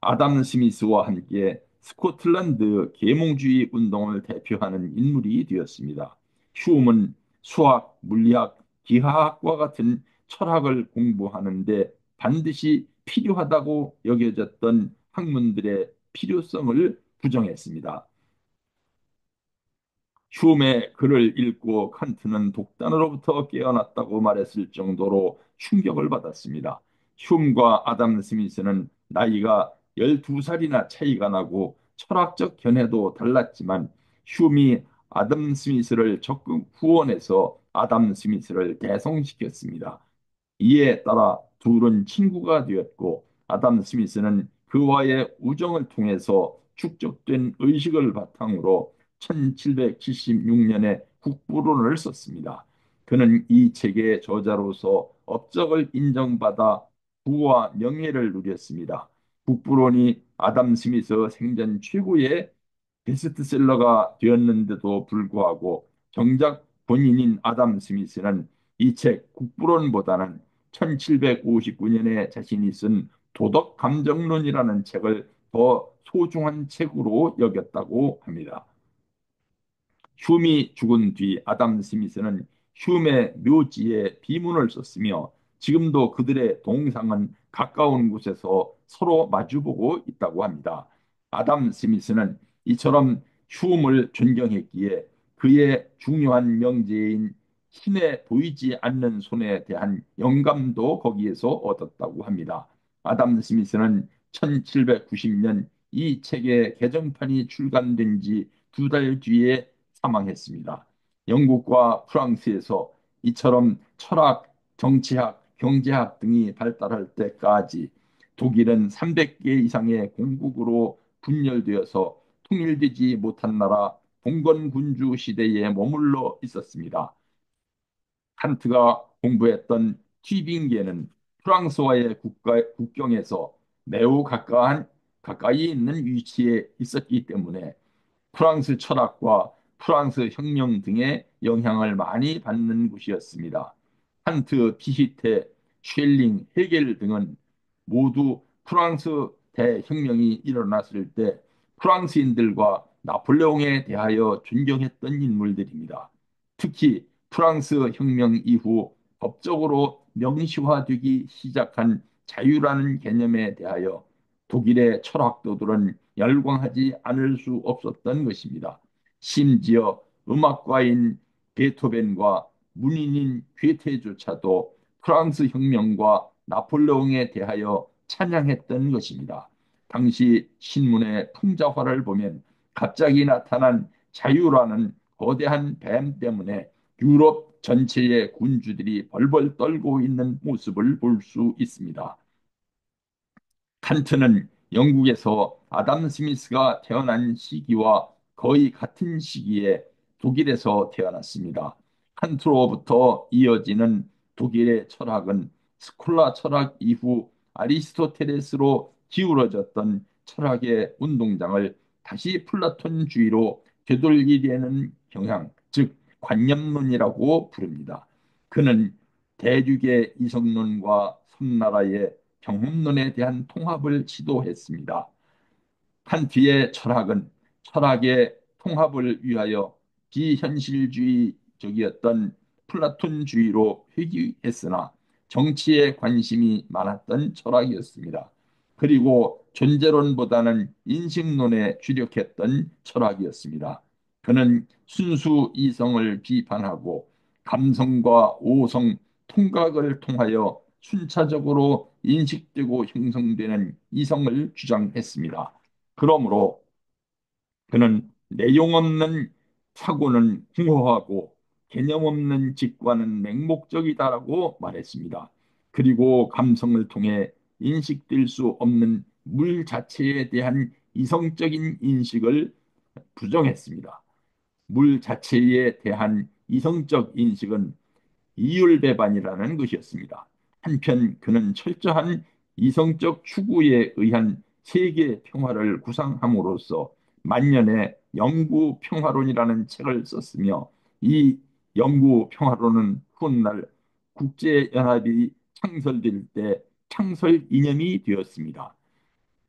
아담 스미스와 함께 스코틀랜드 계몽주의 운동을 대표하는 인물이 되었습니다. 휴음은 수학, 물리학, 기하학과 같은 철학을 공부하는데 반드시 필요하다고 여겨졌던 학문들의 필요성을 부정했습니다. 휴메의 글을 읽고 칸트는 독단으로부터 깨어났다고 말했을 정도로 충격을 받았습니다. 휴과 아담 스미스는 나이가 12살이나 차이가 나고 철학적 견해도 달랐지만 휴미 아담 스미스를 적극 후원해서 아담 스미스를 대성시켰습니다. 이에 따라 둘은 친구가 되었고 아담 스미스는 그와의 우정을 통해서 축적된 의식을 바탕으로 1776년에 국부론을 썼습니다. 그는 이 책의 저자로서 업적을 인정받아 부와 명예를 누렸습니다. 국부론이 아담 스미스 생전 최고의 베스트셀러가 되었는데도 불구하고 정작 본인인 아담 스미스는 이 책 국부론보다는 1759년에 자신이 쓴 도덕 감정론이라는 책을 더 소중한 책으로 여겼다고 합니다. 휴미 죽은 뒤 아담 스미스는 휴메 묘지에 비문을 썼으며 지금도 그들의 동상은 가까운 곳에서 서로 마주보고 있다고 합니다. 아담 스미스는 이처럼 휴음을 존경했기에 그의 중요한 명제인 신의 보이지 않는 손에 대한 영감도 거기에서 얻었다고 합니다. 아담 스미스는 1790년 이 책의 개정판이 출간된 지 두 달 뒤에 사망했습니다. 영국과 프랑스에서 이처럼 철학, 정치학, 경제학 등이 발달할 때까지 독일은 300개 이상의 공국으로 분열되어서 통일되지 못한 나라 봉건군주 시대에 머물러 있었습니다. 칸트가 공부했던 튜빙계는 프랑스와의 국경에서 매우 가까이 있는 위치에 있었기 때문에 프랑스 철학과 프랑스 혁명 등의 영향을 많이 받는 곳이었습니다. 칸트, 피히테, 쉘링, 헤겔 등은 모두 프랑스 대혁명이 일어났을 때 프랑스인들과 나폴레옹에 대하여 존경했던 인물들입니다. 특히 프랑스 혁명 이후 법적으로 명시화되기 시작한 자유라는 개념에 대하여 독일의 철학도들은 열광하지 않을 수 없었던 것입니다. 심지어 음악가인 베토벤과 문인인 괴테조차도 프랑스 혁명과 나폴레옹에 대하여 찬양했던 것입니다. 당시 신문의 풍자화를 보면 갑자기 나타난 자유라는 거대한 뱀 때문에 유럽 전체의 군주들이 벌벌 떨고 있는 모습을 볼 수 있습니다. 칸트는 영국에서 아담 스미스가 태어난 시기와 거의 같은 시기에 독일에서 태어났습니다. 칸트로부터 이어지는 독일의 철학은 스콜라 철학 이후 아리스토텔레스로 기울어졌던 철학의 운동장을 다시 플라톤주의로 되돌리려는 경향, 즉 관념론이라고 부릅니다. 그는 대륙의 이성론과 섬나라의 경험론에 대한 통합을 시도했습니다. 칸트의 철학은 철학의 통합을 위하여 비현실주의적이었던 플라톤주의로 회귀했으나 정치에 관심이 많았던 철학이었습니다. 그리고 존재론보다는 인식론에 주력했던 철학이었습니다. 그는 순수 이성을 비판하고 감성과 오성, 통각을 통하여 순차적으로 인식되고 형성되는 이성을 주장했습니다. 그러므로 그는 내용 없는 사고는 공허하고 개념 없는 직관은 맹목적이다라고 말했습니다. 그리고 감성을 통해 인식될 수 없는 물 자체에 대한 이성적인 인식을 부정했습니다. 물 자체에 대한 이성적 인식은 이율배반이라는 것이었습니다. 한편 그는 철저한 이성적 추구에 의한 세계 평화를 구상함으로써 만년의 영구 평화론이라는 책을 썼으며 이 영구 평화론은 훗날 국제연합이 창설될 때 창설 이념이 되었습니다.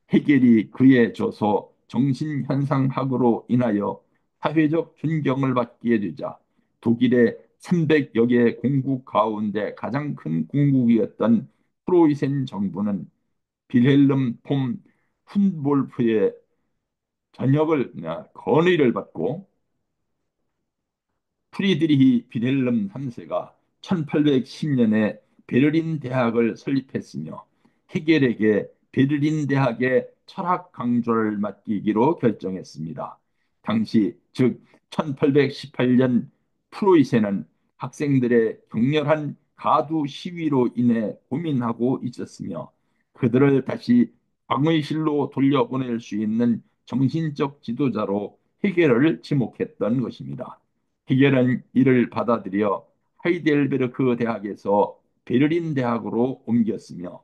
해겔이 그의 저서 정신현상학으로 인하여 사회적 존경을 받게 되자 독일의 300여 개 공국 가운데 가장 큰 공국이었던 프로이센 정부는 빌헬름 폼 훈볼프의 전역을 건의를 받고 프리드리히 빌헬름 3세가 1810년에 베를린 대학을 설립했으며 헤겔에게 베를린 대학의 철학 강좌를 맡기기로 결정했습니다. 당시 즉 1818년 프로이센은 학생들의 격렬한 가두 시위로 인해 고민하고 있었으며 그들을 다시 광의실로 돌려보낼 수 있는 정신적 지도자로 헤겔을 지목했던 것입니다. 히겔은 이를 받아들여 하이델베르크 대학에서 베를린 대학으로 옮겼으며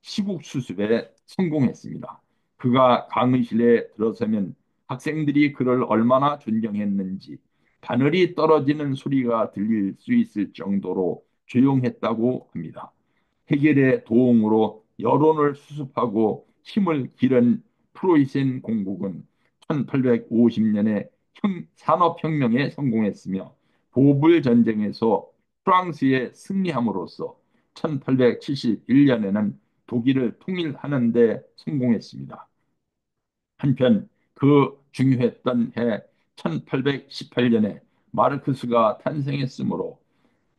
시국 수습에 성공했습니다. 그가 강의실에 들어서면 학생들이 그를 얼마나 존경했는지 바늘이 떨어지는 소리가 들릴 수 있을 정도로 조용했다고 합니다. 해결의 도움으로 여론을 수습하고 힘을 기른 프로이센 공국은 1850년에 산업혁명에 성공했으며 보불 전쟁에서 프랑스에 승리함으로써 1871년에는 독일을 통일하는 데 성공했습니다. 한편 그 중요했던 해 1818년에 마르크스가 탄생했으므로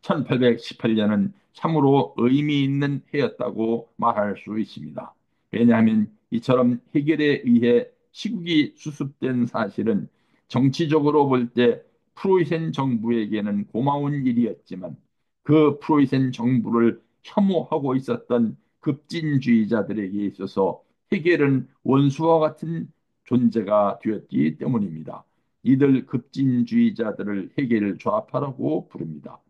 1818년은 참으로 의미 있는 해였다고 말할 수 있습니다. 왜냐하면 이처럼 해결에 의해 시국이 수습된 사실은 정치적으로 볼 때 프로이센 정부에게는 고마운 일이었지만 그 프로이센 정부를 혐오하고 있었던 급진주의자들에게 있어서 해결은 원수와 같은 존재가 되었기 때문입니다. 이들 급진주의자들을 해결 좌파라고 부릅니다.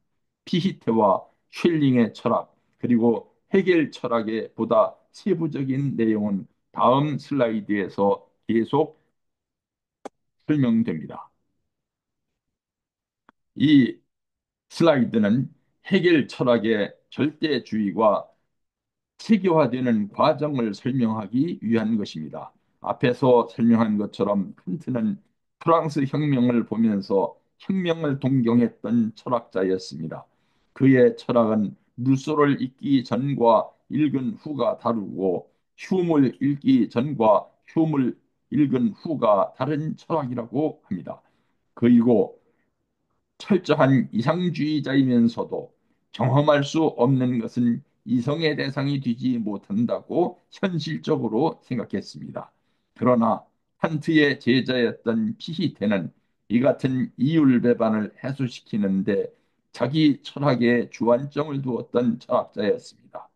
피히테와 쉘링의 철학, 그리고 헤겔 철학의 보다 세부적인 내용은 다음 슬라이드에서 계속 설명됩니다. 이 슬라이드는 헤겔 철학의 절대주의와 체계화되는 과정을 설명하기 위한 것입니다. 앞에서 설명한 것처럼 칸트는 프랑스 혁명을 보면서 혁명을 동경했던 철학자였습니다. 그의 철학은 루소를 읽기 전과 읽은 후가 다르고 휴을 읽기 전과 휴을 읽은 후가 다른 철학이라고 합니다. 그리고 철저한 이상주의자이면서도 경험할 수 없는 것은 이성의 대상이 되지 못한다고 현실적으로 생각했습니다. 그러나 칸트의 제자였던 피히테는 이 같은 이율배반을 해소시키는데 자기 철학에 주안점을 두었던 철학자였습니다.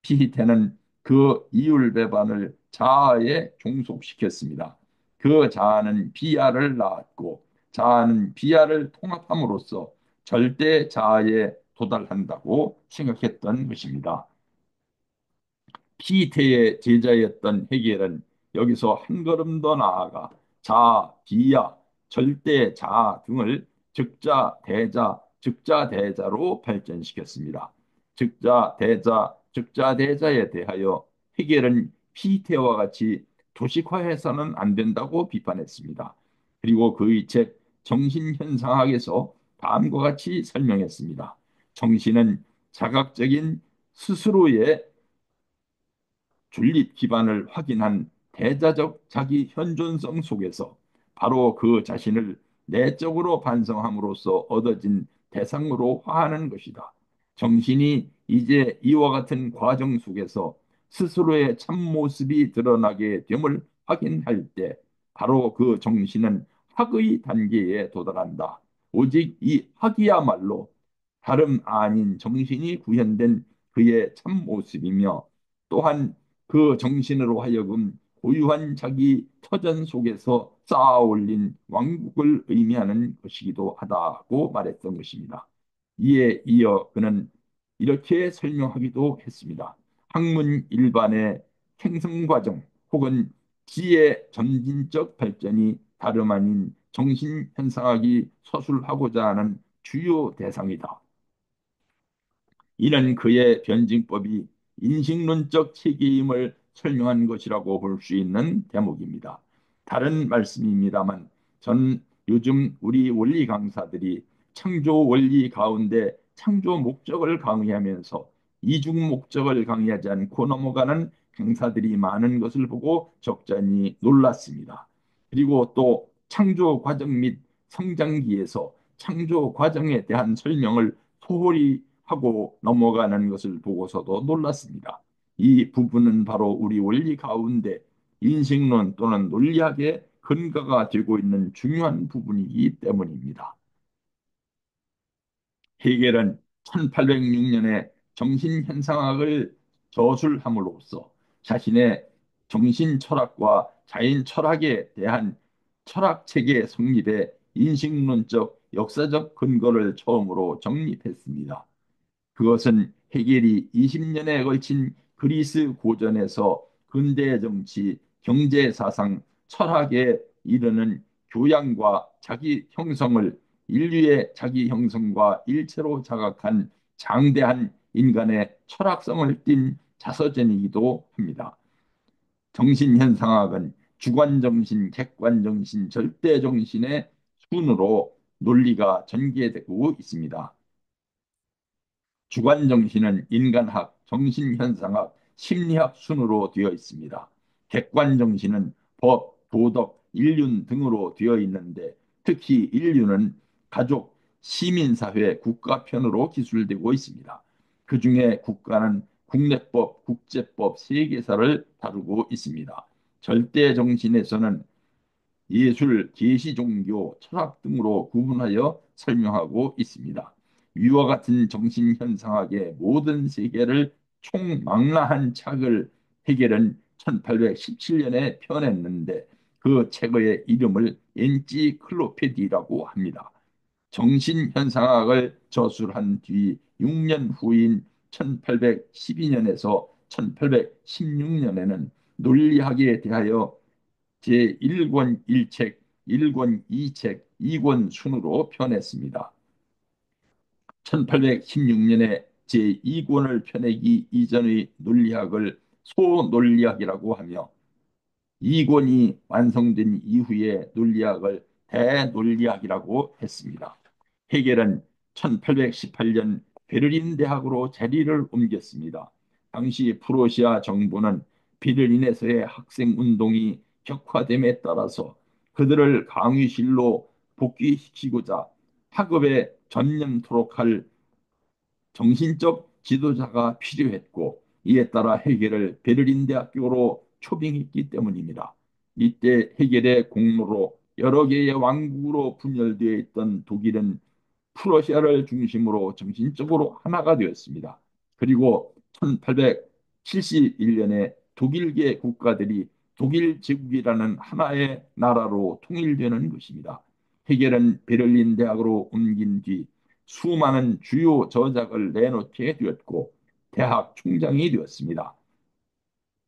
피히테는 그 이율배반을 자아에 종속시켰습니다. 그 자아는 비아를 낳았고 자아는 비아를 통합함으로써 절대 자아에 도달한다고 생각했던 것입니다. 피테의 제자였던 헤겔은 여기서 한 걸음 더 나아가 자, 비야, 절대 자 등을 즉자, 대자, 즉자, 대자로 발전시켰습니다. 즉자, 대자, 즉자, 대자에 대하여 헤겔은 피테와 같이 도식화해서는 안 된다고 비판했습니다. 그리고 그의 책 정신현상학에서 다음과 같이 설명했습니다. 정신은 자각적인 스스로의 존립 기반을 확인한 대자적 자기 현존성 속에서 바로 그 자신을 내적으로 반성함으로써 얻어진 대상으로 화하는 것이다. 정신이 이제 이와 같은 과정 속에서 스스로의 참모습이 드러나게 됨을 확인할 때 바로 그 정신은 학의 단계에 도달한다. 오직 이 학이야말로 다름 아닌 정신이 구현된 그의 참모습이며 또한 그 정신으로 하여금 고유한 자기 터전 속에서 쌓아 올린 왕국을 의미하는 것이기도 하다고 말했던 것입니다. 이에 이어 그는 이렇게 설명하기도 했습니다. 학문 일반의 생성 과정 혹은 지의 점진적 발전이 다름 아닌 정신 현상학이 서술하고자 하는 주요 대상이다. 이는 그의 변증법이 인식론적 체계임을 설명한 것이라고 볼 수 있는 대목입니다. 다른 말씀입니다만 전 요즘 우리 원리 강사들이 창조 원리 가운데 창조 목적을 강의하면서 이중 목적을 강의하지 않고 넘어가는 강사들이 많은 것을 보고 적잖이 놀랐습니다. 그리고 또 창조 과정 및 성장기에서 창조 과정에 대한 설명을 소홀히 하고 넘어가는 것을 보고서도 놀랐습니다. 이 부분은 바로 우리 원리 가운데 인식론 또는 논리학의 근거가 되고 있는 중요한 부분이기 때문입니다. 헤겔은 1806년에 정신현상학을 저술함으로써 자신의 정신철학과 자연철학에 대한 철학체계 성립의 인식론적 역사적 근거를 처음으로 정립했습니다. 그것은 해겔이 20년에 걸친 그리스 고전에서 근대 정치, 경제 사상, 철학에 이르는 교양과 자기 형성을 인류의 자기 형성과 일체로 자각한 장대한 인간의 철학성을 띤 자서전이기도 합니다. 정신현상학은 주관정신, 객관정신, 절대정신의 순으로 논리가 전개되고 있습니다. 주관 정신은 인간학, 정신현상학, 심리학 순으로 되어 있습니다. 객관 정신은 법, 도덕, 인륜 등으로 되어 있는데 특히 인류는 가족, 시민사회, 국가편으로 기술되고 있습니다. 그중에 국가는 국내법, 국제법, 세계사를 다루고 있습니다. 절대 정신에서는 예술, 계시 종교, 철학 등으로 구분하여 설명하고 있습니다. 위와 같은 정신현상학의 모든 세계를 총망라한 책을 해결은 1817년에 펴냈는데 그 책의 이름을 엔치클로페디라고 합니다. 정신현상학을 저술한 뒤 6년 후인 1812년에서 1816년에는 논리학에 대하여 제1권 1책, 1권 2책, 2권 순으로 편했습니다. 1816년에 제2권을 펴내기 이전의 논리학을 소논리학이라고 하며 이권이 완성된 이후의 논리학을 대논리학이라고 했습니다. 헤겔은 1818년 베를린 대학으로 자리를 옮겼습니다. 당시 프로시아 정부는 베를린에서의 학생 운동이 격화됨에 따라서 그들을 강의실로 복귀시키고자 학업에 전념토록 할 정신적 지도자가 필요했고 이에 따라 헤겔을 베를린 대학교로 초빙했기 때문입니다. 이때 헤겔의 공로로 여러 개의 왕국으로 분열되어 있던 독일은 프러시아를 중심으로 정신적으로 하나가 되었습니다. 그리고 1871년에 독일계 국가들이 독일 제국이라는 하나의 나라로 통일되는 것입니다. 헤겔은 베를린 대학으로 옮긴 뒤 수많은 주요 저작을 내놓게 되었고 대학 총장이 되었습니다.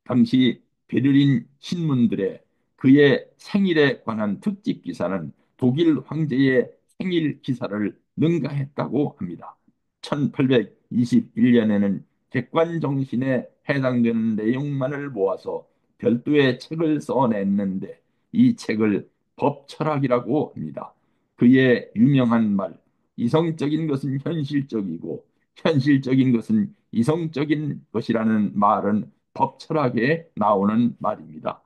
당시 베를린 신문들의 그의 생일에 관한 특집 기사는 독일 황제의 생일 기사를 능가했다고 합니다. 1821년에는 객관정신에 해당되는 내용만을 모아서 별도의 책을 써냈는데 이 책을 법철학이라고 합니다. 그의 유명한 말, 이성적인 것은 현실적이고 현실적인 것은 이성적인 것이라는 말은 법철학에 나오는 말입니다.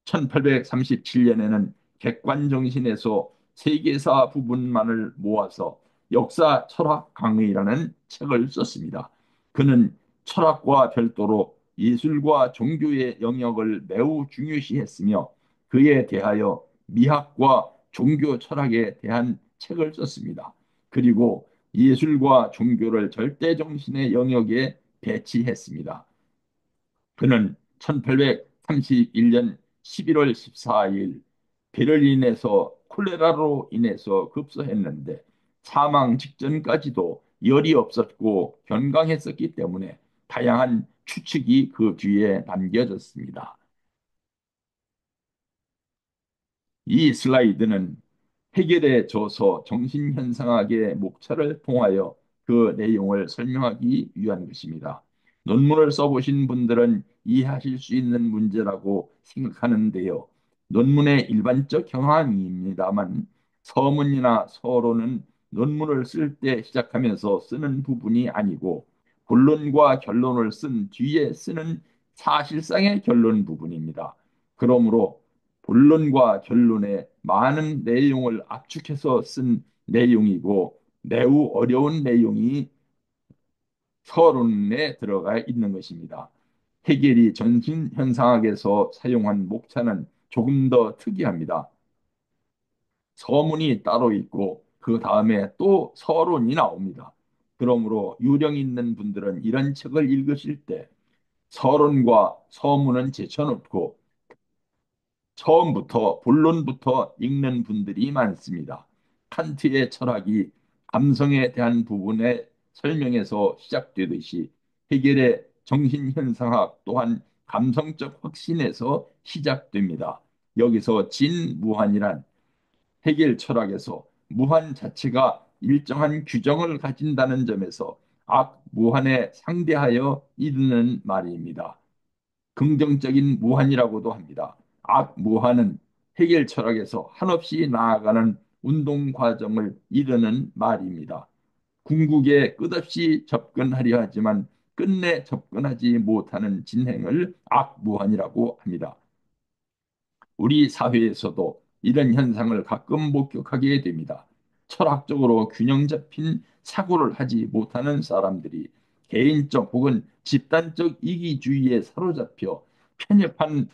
1837년에는 객관정신에서 세계사 부분만을 모아서 역사 철학 강의라는 책을 썼습니다. 그는 철학과 별도로 예술과 종교의 영역을 매우 중요시했으며 그에 대하여 미학과 종교 철학에 대한 책을 썼습니다. 그리고 예술과 종교를 절대정신의 영역에 배치했습니다. 그는 1831년 11월 14일 베를린에서 콜레라로 인해서 급소했는데 사망 직전까지도 열이 없었고 건강했었기 때문에 다양한 추측이 그 뒤에 남겨졌습니다. 이 슬라이드는 해결에 줘서 정신현상학의 목차를 통하여 그 내용을 설명하기 위한 것입니다. 논문을 써보신 분들은 이해하실 수 있는 문제라고 생각하는데요. 논문의 일반적 경향입니다만 서문이나 서론은 논문을 쓸 때 시작하면서 쓰는 부분이 아니고 본론과 결론을 쓴 뒤에 쓰는 사실상의 결론 부분입니다. 그러므로 본론과 결론에 많은 내용을 압축해서 쓴 내용이고 매우 어려운 내용이 서론에 들어가 있는 것입니다. 해겔이 전신현상학에서 사용한 목차는 조금 더 특이합니다. 서문이 따로 있고 그 다음에 또 서론이 나옵니다. 그러므로 요령 있는 분들은 이런 책을 읽으실 때 서론과 서문은 제쳐놓고 처음부터 본론부터 읽는 분들이 많습니다. 칸트의 철학이 감성에 대한 부분의 설명에서 시작되듯이 해겔의 정신현상학 또한 감성적 확신에서 시작됩니다. 여기서 진무한이란 해겔 철학에서 무한 자체가 일정한 규정을 가진다는 점에서 악무한에 상대하여 이르는 말입니다. 긍정적인 무한이라고도 합니다. 악무한은 해결 철학에서 한없이 나아가는 운동 과정을 이르는 말입니다. 궁극에 끝없이 접근하려 하지만 끝내 접근하지 못하는 진행을 악무한이라고 합니다. 우리 사회에서도 이런 현상을 가끔 목격하게 됩니다. 철학적으로 균형 잡힌 사고를 하지 못하는 사람들이 개인적 혹은 집단적 이기주의에 사로잡혀 편협한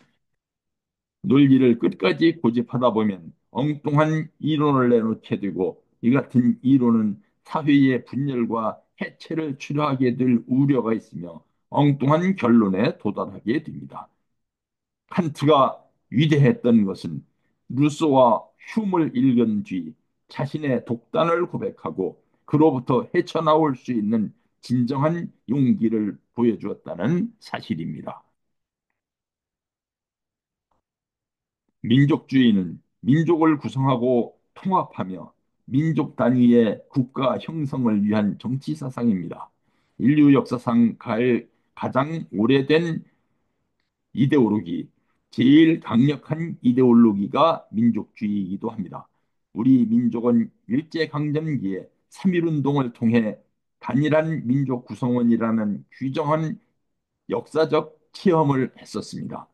논리를 끝까지 고집하다 보면 엉뚱한 이론을 내놓게 되고, 이 같은 이론은 사회의 분열과 해체를 초래하게 될 우려가 있으며 엉뚱한 결론에 도달하게 됩니다. 칸트가 위대했던 것은 루소와 흉을 읽은 뒤 자신의 독단을 고백하고 그로부터 헤쳐나올 수 있는 진정한 용기를 보여주었다는 사실입니다. 민족주의는 민족을 구성하고 통합하며 민족 단위의 국가 형성을 위한 정치 사상입니다. 인류 역사상 가장 오래된 이데올로기, 제일 강력한 이데올로기가 민족주의이기도 합니다. 우리 민족은 일제강점기에 3.1운동을 통해 단일한 민족 구성원이라는 규정한 역사적 체험을 했었습니다.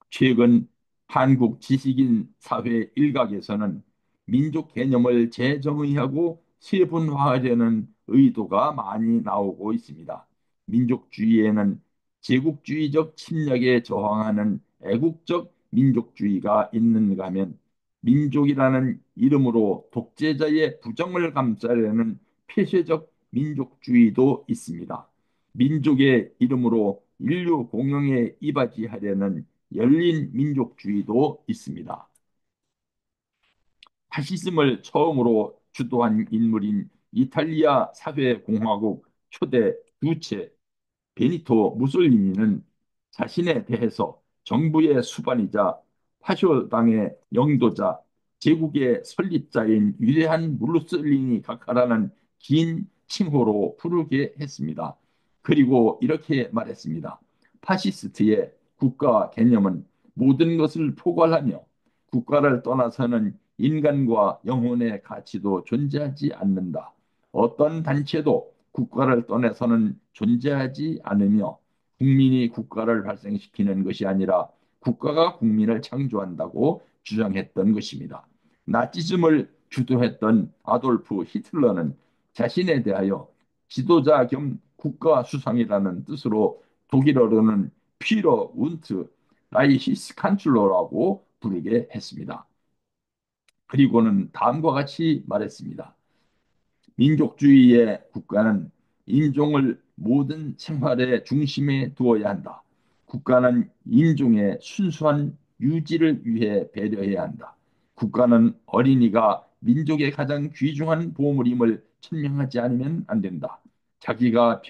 최근 한국 지식인 사회 일각에서는 민족 개념을 재정의하고 세분화하려는 의도가 많이 나오고 있습니다. 민족주의에는 제국주의적 침략에 저항하는 애국적 민족주의가 있는가 하면 민족이라는 이름으로 독재자의 부정을 감싸려는 폐쇄적 민족주의도 있습니다. 민족의 이름으로 인류 공영에 이바지하려는 열린 민족주의도 있습니다. 파시즘을 처음으로 주도한 인물인 이탈리아 사회공화국 초대 주체 베니토 무솔리니는 자신에 대해서 정부의 수반이자 파쇼당의 영도자, 제국의 설립자인 위대한 무솔리니 각하라는 긴 칭호로 부르게 했습니다. 그리고 이렇게 말했습니다. 파시스트의 국가 개념은 모든 것을 포괄하며 국가를 떠나서는 인간과 영혼의 가치도 존재하지 않는다. 어떤 단체도 국가를 떠나서는 존재하지 않으며 국민이 국가를 발생시키는 것이 아니라 국가가 국민을 창조한다고 주장했던 것입니다. 나치즘을 주도했던 아돌프 히틀러는 자신에 대하여 지도자 겸 국가 수상이라는 뜻으로 독일어로는 피러 운트 라이히스 칸출러라고 부르게 했습니다. 그리고는 다음과 같이 말했습니다. 민족주의의 국가는 인종을 모든 생활의 중심에 두어야 한다. 국가는 인종의 순수한 유지를 위해 배려해야 한다. 국가는 어린이가 민족의 가장 귀중한 보물임을 천명하지 않으면 안 된다. 자기가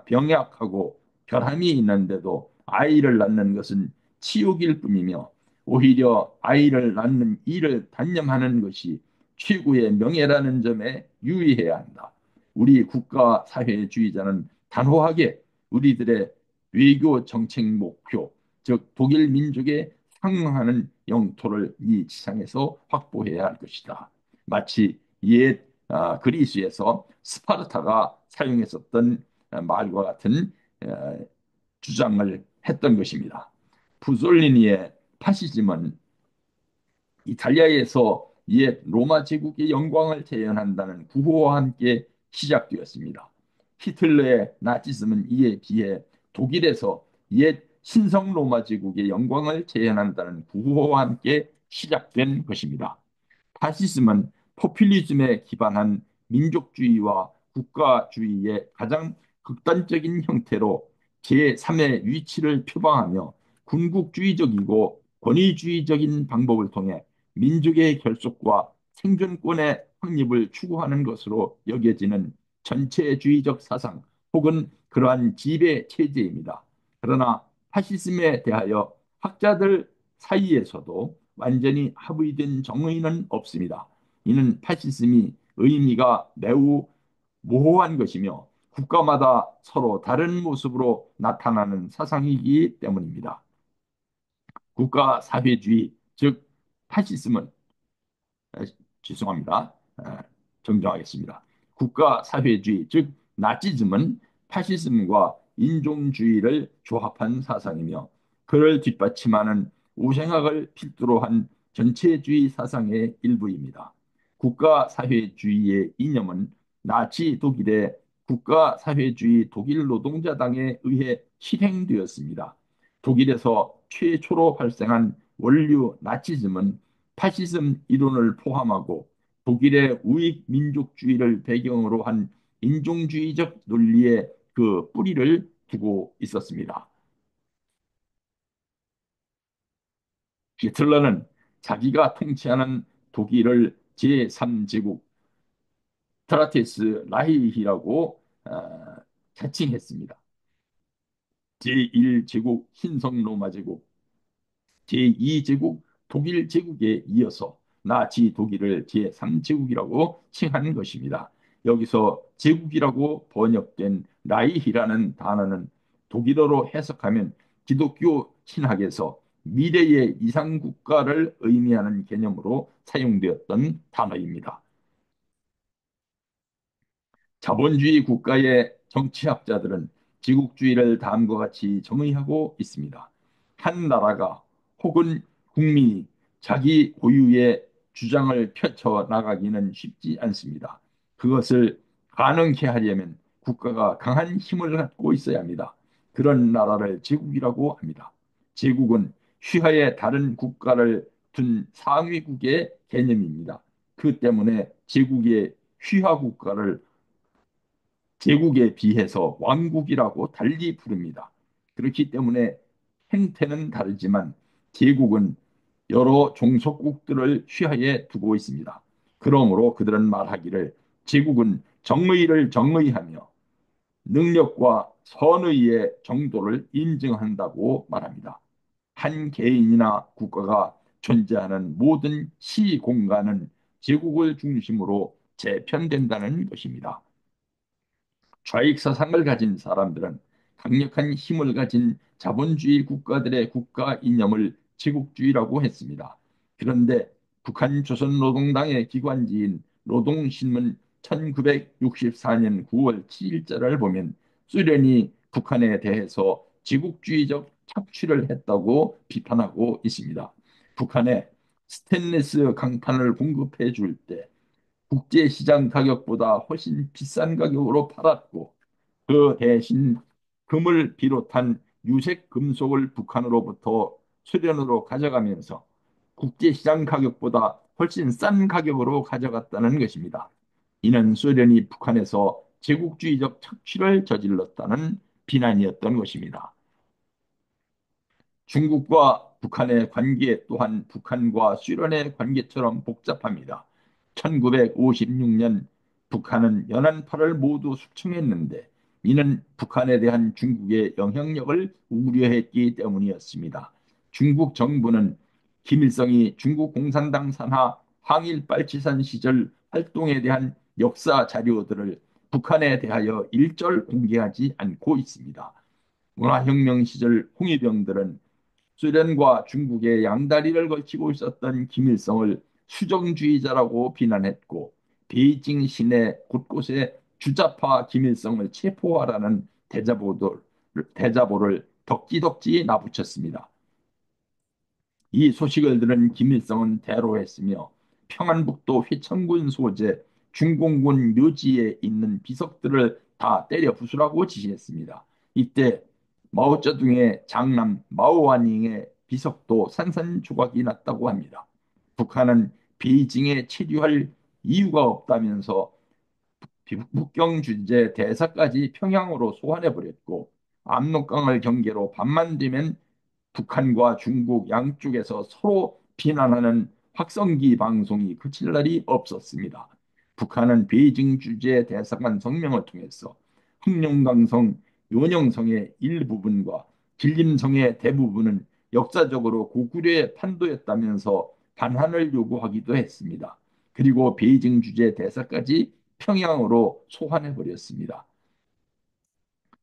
병약하고 결함이 있는데도 아이를 낳는 것은 치욕일 뿐이며 오히려 아이를 낳는 이를 단념하는 것이 최고의 명예라는 점에 유의해야 한다. 우리 국가 사회주의자는 단호하게 우리들의 외교 정책 목표, 즉 독일 민족에 상응하는 영토를 이 지상에서 확보해야 할 것이다. 마치 옛 그리스에서 스파르타가 사용했었던 말과 같은 어, 주장을 했던 것입니다. 부솔리니의 파시즘은 이탈리아에서 옛 로마 제국의 영광을 재현한다는 구호와 함께 시작되었습니다. 히틀러의 나치즘은 이에 비해 독일에서 옛 신성 로마 제국의 영광을 재현한다는 구호와 함께 시작된 것입니다. 파시즘은 포퓰리즘에 기반한 민족주의와 국가주의의 가장 극단적인 형태로 제3의 위치를 표방하며 군국주의적이고 권위주의적인 방법을 통해 민족의 결속과 생존권의 확립을 추구하는 것으로 여겨지는 전체주의적 사상 혹은 그러한 지배 체제입니다. 그러나 파시즘에 대하여 학자들 사이에서도 완전히 합의된 정의는 없습니다. 이는 파시즘이 의미가 매우 모호한 것이며 국가마다 서로 다른 모습으로 나타나는 사상이기 때문입니다. 국가 사회주의, 즉 파시즘은 죄송합니다. 정정하겠습니다. 국가 사회주의, 즉 나치즘은 파시즘과 인종주의를 조합한 사상이며 그를 뒷받침하는 우생학을 필두로 한 전체주의 사상의 일부입니다. 국가사회주의의 이념은 나치 독일의 국가사회주의 독일 노동자당에 의해 실행되었습니다. 독일에서 최초로 발생한 원류 나치즘은 파시즘 이론을 포함하고 독일의 우익 민족주의를 배경으로 한 인종주의적 논리에 그 뿌리를 두고 있었습니다. 히틀러는 자기가 통치하는 독일을 제3제국 트라테스 라이히라고 자칭했습니다. 제1제국 신성 로마 제국, 제2제국 독일 제국에 이어서 나치 독일을 제3제국이라고 칭하는 것입니다. 여기서 제국이라고 번역된 라이히라는 단어는 독일어로 해석하면 기독교 신학에서 미래의 이상국가를 의미하는 개념으로 사용되었던 단어입니다. 자본주의 국가의 정치학자들은 제국주의를 다음과 같이 정의하고 있습니다. 한 나라가 혹은 국민이 자기 고유의 주장을 펼쳐 나가기는 쉽지 않습니다. 그것을 가능케 하려면 국가가 강한 힘을 갖고 있어야 합니다. 그런 나라를 제국이라고 합니다. 제국은 휘하에 다른 국가를 둔 상위국의 개념입니다. 그 때문에 제국의 휘하 국가를 제국에 비해서 왕국이라고 달리 부릅니다. 그렇기 때문에 행태는 다르지만 제국은 여러 종속국들을 휘하에 두고 있습니다. 그러므로 그들은 말하기를 제국은 정의를 정의하며 능력과 선의의 정도를 인증한다고 말합니다. 한 개인이나 국가가 존재하는 모든 시공간은 제국을 중심으로 재편된다는 것입니다. 좌익 사상을 가진 사람들은 강력한 힘을 가진 자본주의 국가들의 국가 이념을 제국주의라고 했습니다. 그런데 북한 조선노동당의 기관지인 노동신문 1964년 9월 7일자를 보면 소련이 북한에 대해서 제국주의적 착취를 했다고 비판하고 있습니다. 북한에 스테인리스 강판을 공급해 줄때 국제시장 가격보다 훨씬 비싼 가격으로 팔았고 그 대신 금을 비롯한 유색 금속을 북한으로부터 소련으로 가져가면서 국제시장 가격보다 훨씬 싼 가격으로 가져갔다는 것입니다. 이는 소련이 북한에서 제국주의적 착취를 저질렀다는 비난이었던 것입니다. 중국과 북한의 관계 또한 북한과 소련의 관계처럼 복잡합니다. 1956년 북한은 연안파를 모두 숙청했는데 이는 북한에 대한 중국의 영향력을 우려했기 때문이었습니다. 중국 정부는 김일성이 중국 공산당 산하 항일 빨치산 시절 활동에 대한 역사 자료들을 북한에 대하여 일절 공개하지 않고 있습니다. 문화혁명 시절 홍위병들은 소련과 중국의 양다리를 걸치고 있었던 김일성을 수정주의자라고 비난했고 베이징 시내 곳곳에 주자파 김일성을 체포하라는 대자보를 덕지덕지 놔붙였습니다. 이 소식을 들은 김일성은 대로했으며 평안북도 회천군 소재 중공군 묘지에 있는 비석들을 다 때려 부수라고 지시했습니다. 이때 마오쩌둥의 장남 마오와닝의 비석도 산산조각이 났다고 합니다. 북한은 베이징에 체류할 이유가 없다면서 북경 주재 대사까지 평양으로 소환해버렸고 압록강을 경계로 밤만 되면 북한과 중국 양쪽에서 서로 비난하는 확성기 방송이 그칠 날이 없었습니다. 북한은 베이징 주재 대사관 성명을 통해서 흑룡강성, 요녕성의 일부분과 길림성의 대부분은 역사적으로 고구려의 판도였다면서 반환을 요구하기도 했습니다. 그리고 베이징 주재 대사까지 평양으로 소환해 버렸습니다.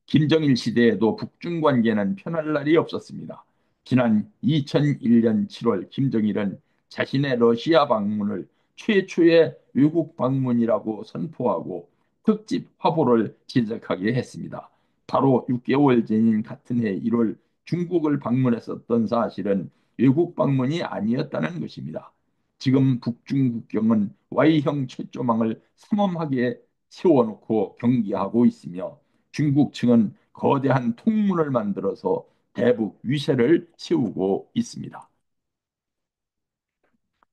김정일 시대에도 북중 관계는 편할 날이 없었습니다. 지난 2001년 7월 김정일은 자신의 러시아 방문을 최초의 외국 방문이라고 선포하고 특집 화보를 제작하게 했습니다. 바로 6개월 전인 같은 해 1월 중국을 방문했었던 사실은 외국 방문이 아니었다는 것입니다. 지금 북중 국경은 Y형 철조망을 삼엄하게 세워놓고 경계하고 있으며 중국 측은 거대한 통문을 만들어서 대북 위세를 세우고 있습니다.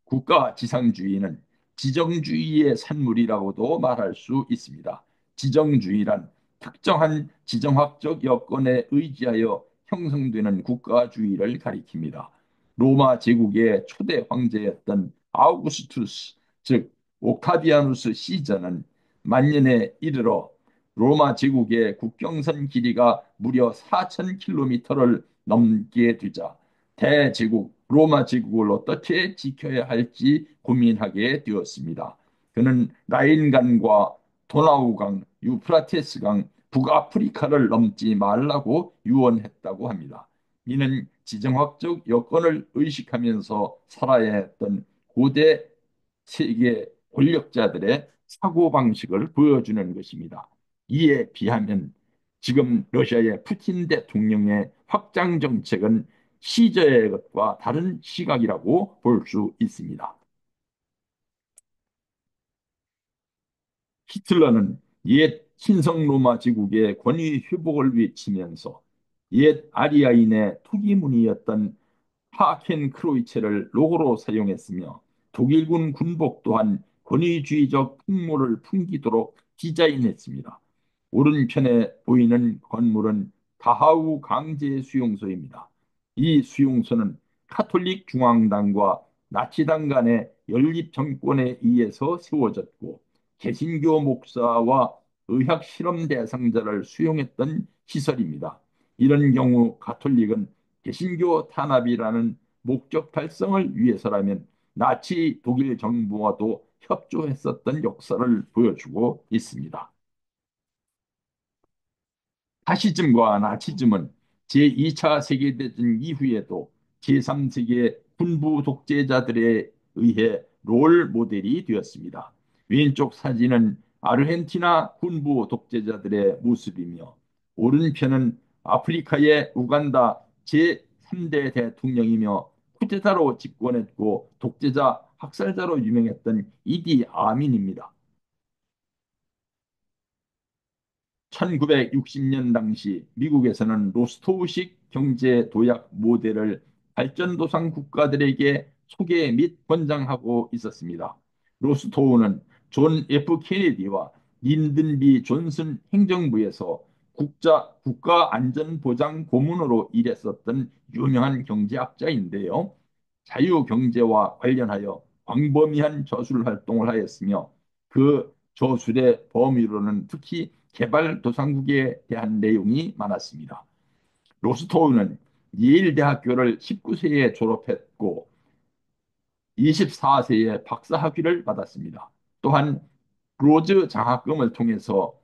국가 지상주의는 지정주의의 산물이라고도 말할 수 있습니다. 지정주의란 특정한 지정학적 여건에 의지하여 형성되는 국가주의를 가리킵니다. 로마 제국의 초대 황제였던 아우구스투스, 즉 옥타비아누스 시저는 만년에 이르러 로마 제국의 국경선 길이가 무려 4,000km를 넘게 되자 대제국 로마 제국을 어떻게 지켜야 할지 고민하게 되었습니다. 그는 라인강과 도나우강, 유프라테스강, 북아프리카를 넘지 말라고 유언했다고 합니다. 이는 지정학적 여건을 의식하면서 살아야 했던 고대 세계 권력자들의 사고방식을 보여주는 것입니다. 이에 비하면 지금 러시아의 푸틴 대통령의 확장 정책은 시저의 것과 다른 시각이라고 볼 수 있습니다. 히틀러는 옛 신성 로마 제국의 권위 회복을 외치면서 옛 아리아인의 투기문이었던 하켄크로이체를 로고로 사용했으며 독일군 군복 또한 권위주의적 풍모를 풍기도록 디자인했습니다. 오른편에 보이는 건물은 다하우 강제 수용소입니다. 이 수용소는 카톨릭 중앙당과 나치당 간의 연립 정권에 의해서 세워졌고 개신교 목사와 의학 실험 대상자를 수용했던 시설입니다. 이런 경우 가톨릭은 개신교 탄압이라는 목적 달성을 위해서라면 나치 독일 정부와도 협조했었던 역사를 보여주고 있습니다. 파시즘과 나치즘은 제2차 세계대전 이후에도 제3세계 군부 독재자들에 의해 롤 모델이 되었습니다. 왼쪽 사진은 아르헨티나 군부 독재자들의 모습이며 오른편은 아프리카의 우간다 제3대 대통령이며 쿠데타로 집권했고 독재자 학살자로 유명했던 이디 아민입니다. 1960년 당시 미국에서는 로스토우식 경제 도약 모델을 발전도상 국가들에게 소개 및 권장하고 있었습니다. 로스토우는 존 F 케네디와 린든 B 존슨 행정부에서 국가안전보장 고문으로 일했었던 유명한 경제학자인데요. 자유경제와 관련하여 광범위한 저술 활동을 하였으며 그 저술의 범위로는 특히 개발도상국에 대한 내용이 많았습니다. 로스토우는 예일 대학교를 19세에 졸업했고 24세에 박사학위를 받았습니다. 또한 로즈 장학금을 통해서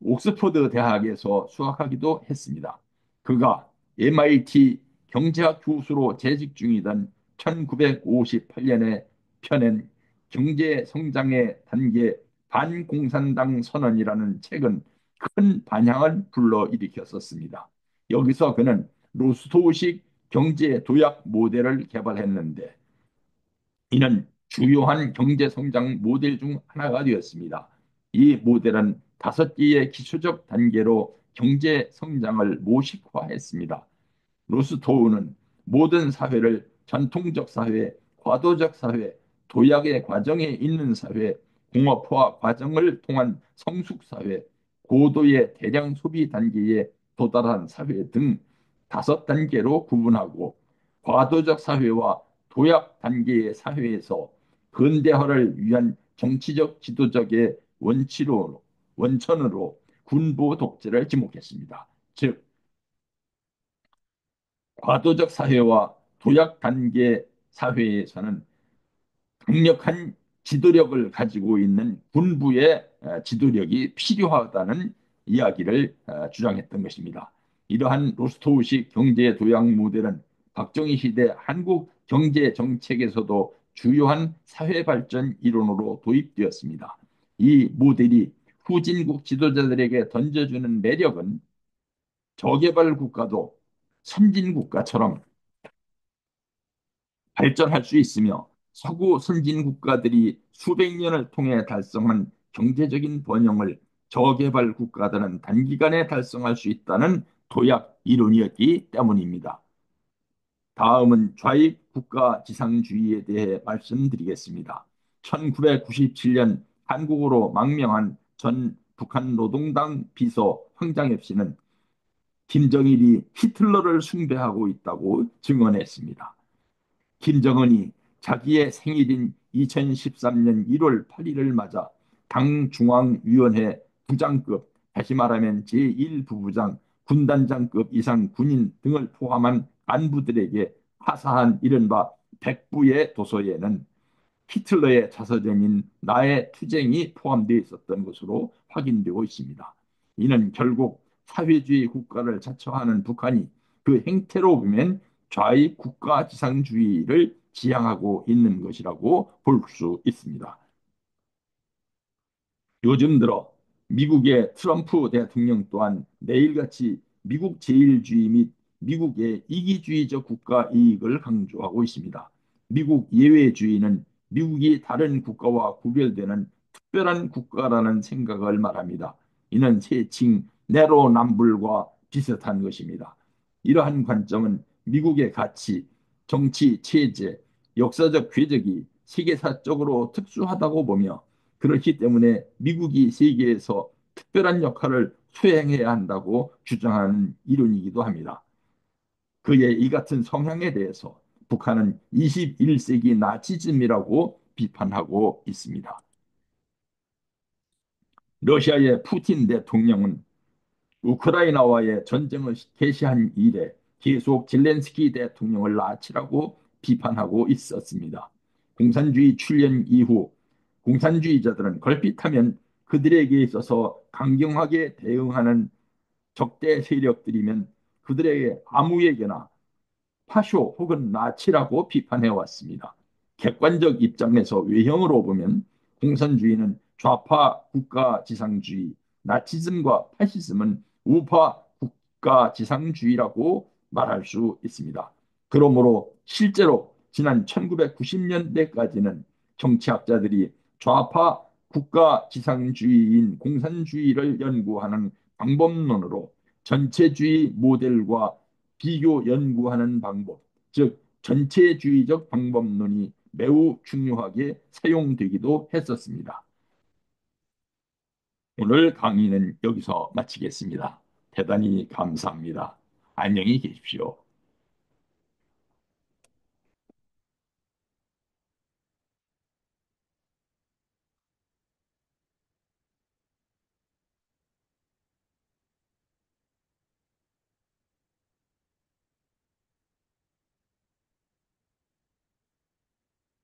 옥스퍼드 대학에서 수학하기도 했습니다. 그가 MIT 경제학 교수로 재직 중이던 1958년에 펴낸 경제 성장의 단계 반공산당 선언이라는 책은 큰 반향을 불러일으켰었습니다. 여기서 그는 로스토우식 경제 도약 모델을 개발했는데 이는 주요한 경제 성장 모델 중 하나가 되었습니다. 이 모델은 5개의 기초적 단계로 경제 성장을 모식화했습니다. 로스토우는 모든 사회를 전통적 사회, 과도적 사회, 도약의 과정에 있는 사회, 공업화 과정을 통한 성숙 사회, 고도의 대량 소비 단계에 도달한 사회 등 5단계로 구분하고 과도적 사회와 도약 단계의 사회에서 근대화를 위한 정치적 지도적의 원천으로 군부 독재를 지목했습니다. 즉 과도적 사회와 도약 단계 사회에서는 강력한 지도력을 가지고 있는 군부의 지도력이 필요하다는 이야기를 주장했던 것입니다. 이러한 로스토우식 경제 도약 모델은 박정희 시대 한국 경제 정책에서도 주요한 사회 발전 이론으로 도입되었습니다. 이 모델이 후진국 지도자들에게 던져주는 매력은, 저개발 국가도 선진 국가처럼 발전할 수 있으며 서구 선진 국가들이 수백 년을 통해 달성한 경제적인 번영을 저개발 국가들은 단기간에 달성할 수 있다는 도약 이론이었기 때문입니다. 다음은 좌익 국가 지상주의에 대해 말씀드리겠습니다. 1997년 한국으로 망명한 전 북한 노동당 비서 황장엽 씨는 김정일이 히틀러를 숭배하고 있다고 증언했습니다. 김정은이 자기의 생일인 2013년 1월 8일을 맞아 당 중앙위원회 부장급, 다시 말하면 제1부부장, 군단장급 이상 군인 등을 포함한 간부들에게 하사한 이른바 백부의 도서에는 히틀러의 자서전인 나의 투쟁이 포함되어 있었던 것으로 확인되고 있습니다. 이는 결국 사회주의 국가를 자처하는 북한이 그 행태로 보면 좌익 국가 지상주의를 지향하고 있는 것이라고 볼 수 있습니다. 요즘 들어 미국의 트럼프 대통령 또한 내일같이 미국 제일주의 및 미국의 이기주의적 국가 이익을 강조하고 있습니다. 미국 예외주의는 미국이 다른 국가와 구별되는 특별한 국가라는 생각을 말합니다. 이는 세칭 내로남불과 비슷한 것입니다. 이러한 관점은 미국의 가치, 정치, 체제, 역사적 궤적이 세계사적으로 특수하다고 보며 그렇기 때문에 미국이 세계에서 특별한 역할을 수행해야 한다고 주장하는 이론이기도 합니다. 그의 이 같은 성향에 대해서 북한은 21세기 나치즘이라고 비판하고 있습니다. 러시아의 푸틴 대통령은 우크라이나와의 전쟁을 개시한 이래 계속 zel렌스키 대통령을 나치라고 비판하고 있었습니다. 공산주의 출현 이후 공산주의자들은 걸핏하면 그들에게 있어서 강경하게 대응하는 적대 세력들이면 그들에게 아무에게나 파쇼 혹은 나치라고 비판해 왔습니다. 객관적 입장에서 외형으로 보면 공산주의는 좌파 국가지상주의, 나치즘과 파시즘은 우파 국가지상주의라고 말할 수 있습니다. 그러므로 실제로 지난 1990년대까지는 정치학자들이 좌파 국가지상주의인 공산주의를 연구하는 방법론으로 전체주의 모델과 비교 연구하는 방법, 즉 전체주의적 방법론이 매우 중요하게 사용되기도 했었습니다. 오늘 강의는 여기서 마치겠습니다. 대단히 감사합니다. 안녕히 계십시오.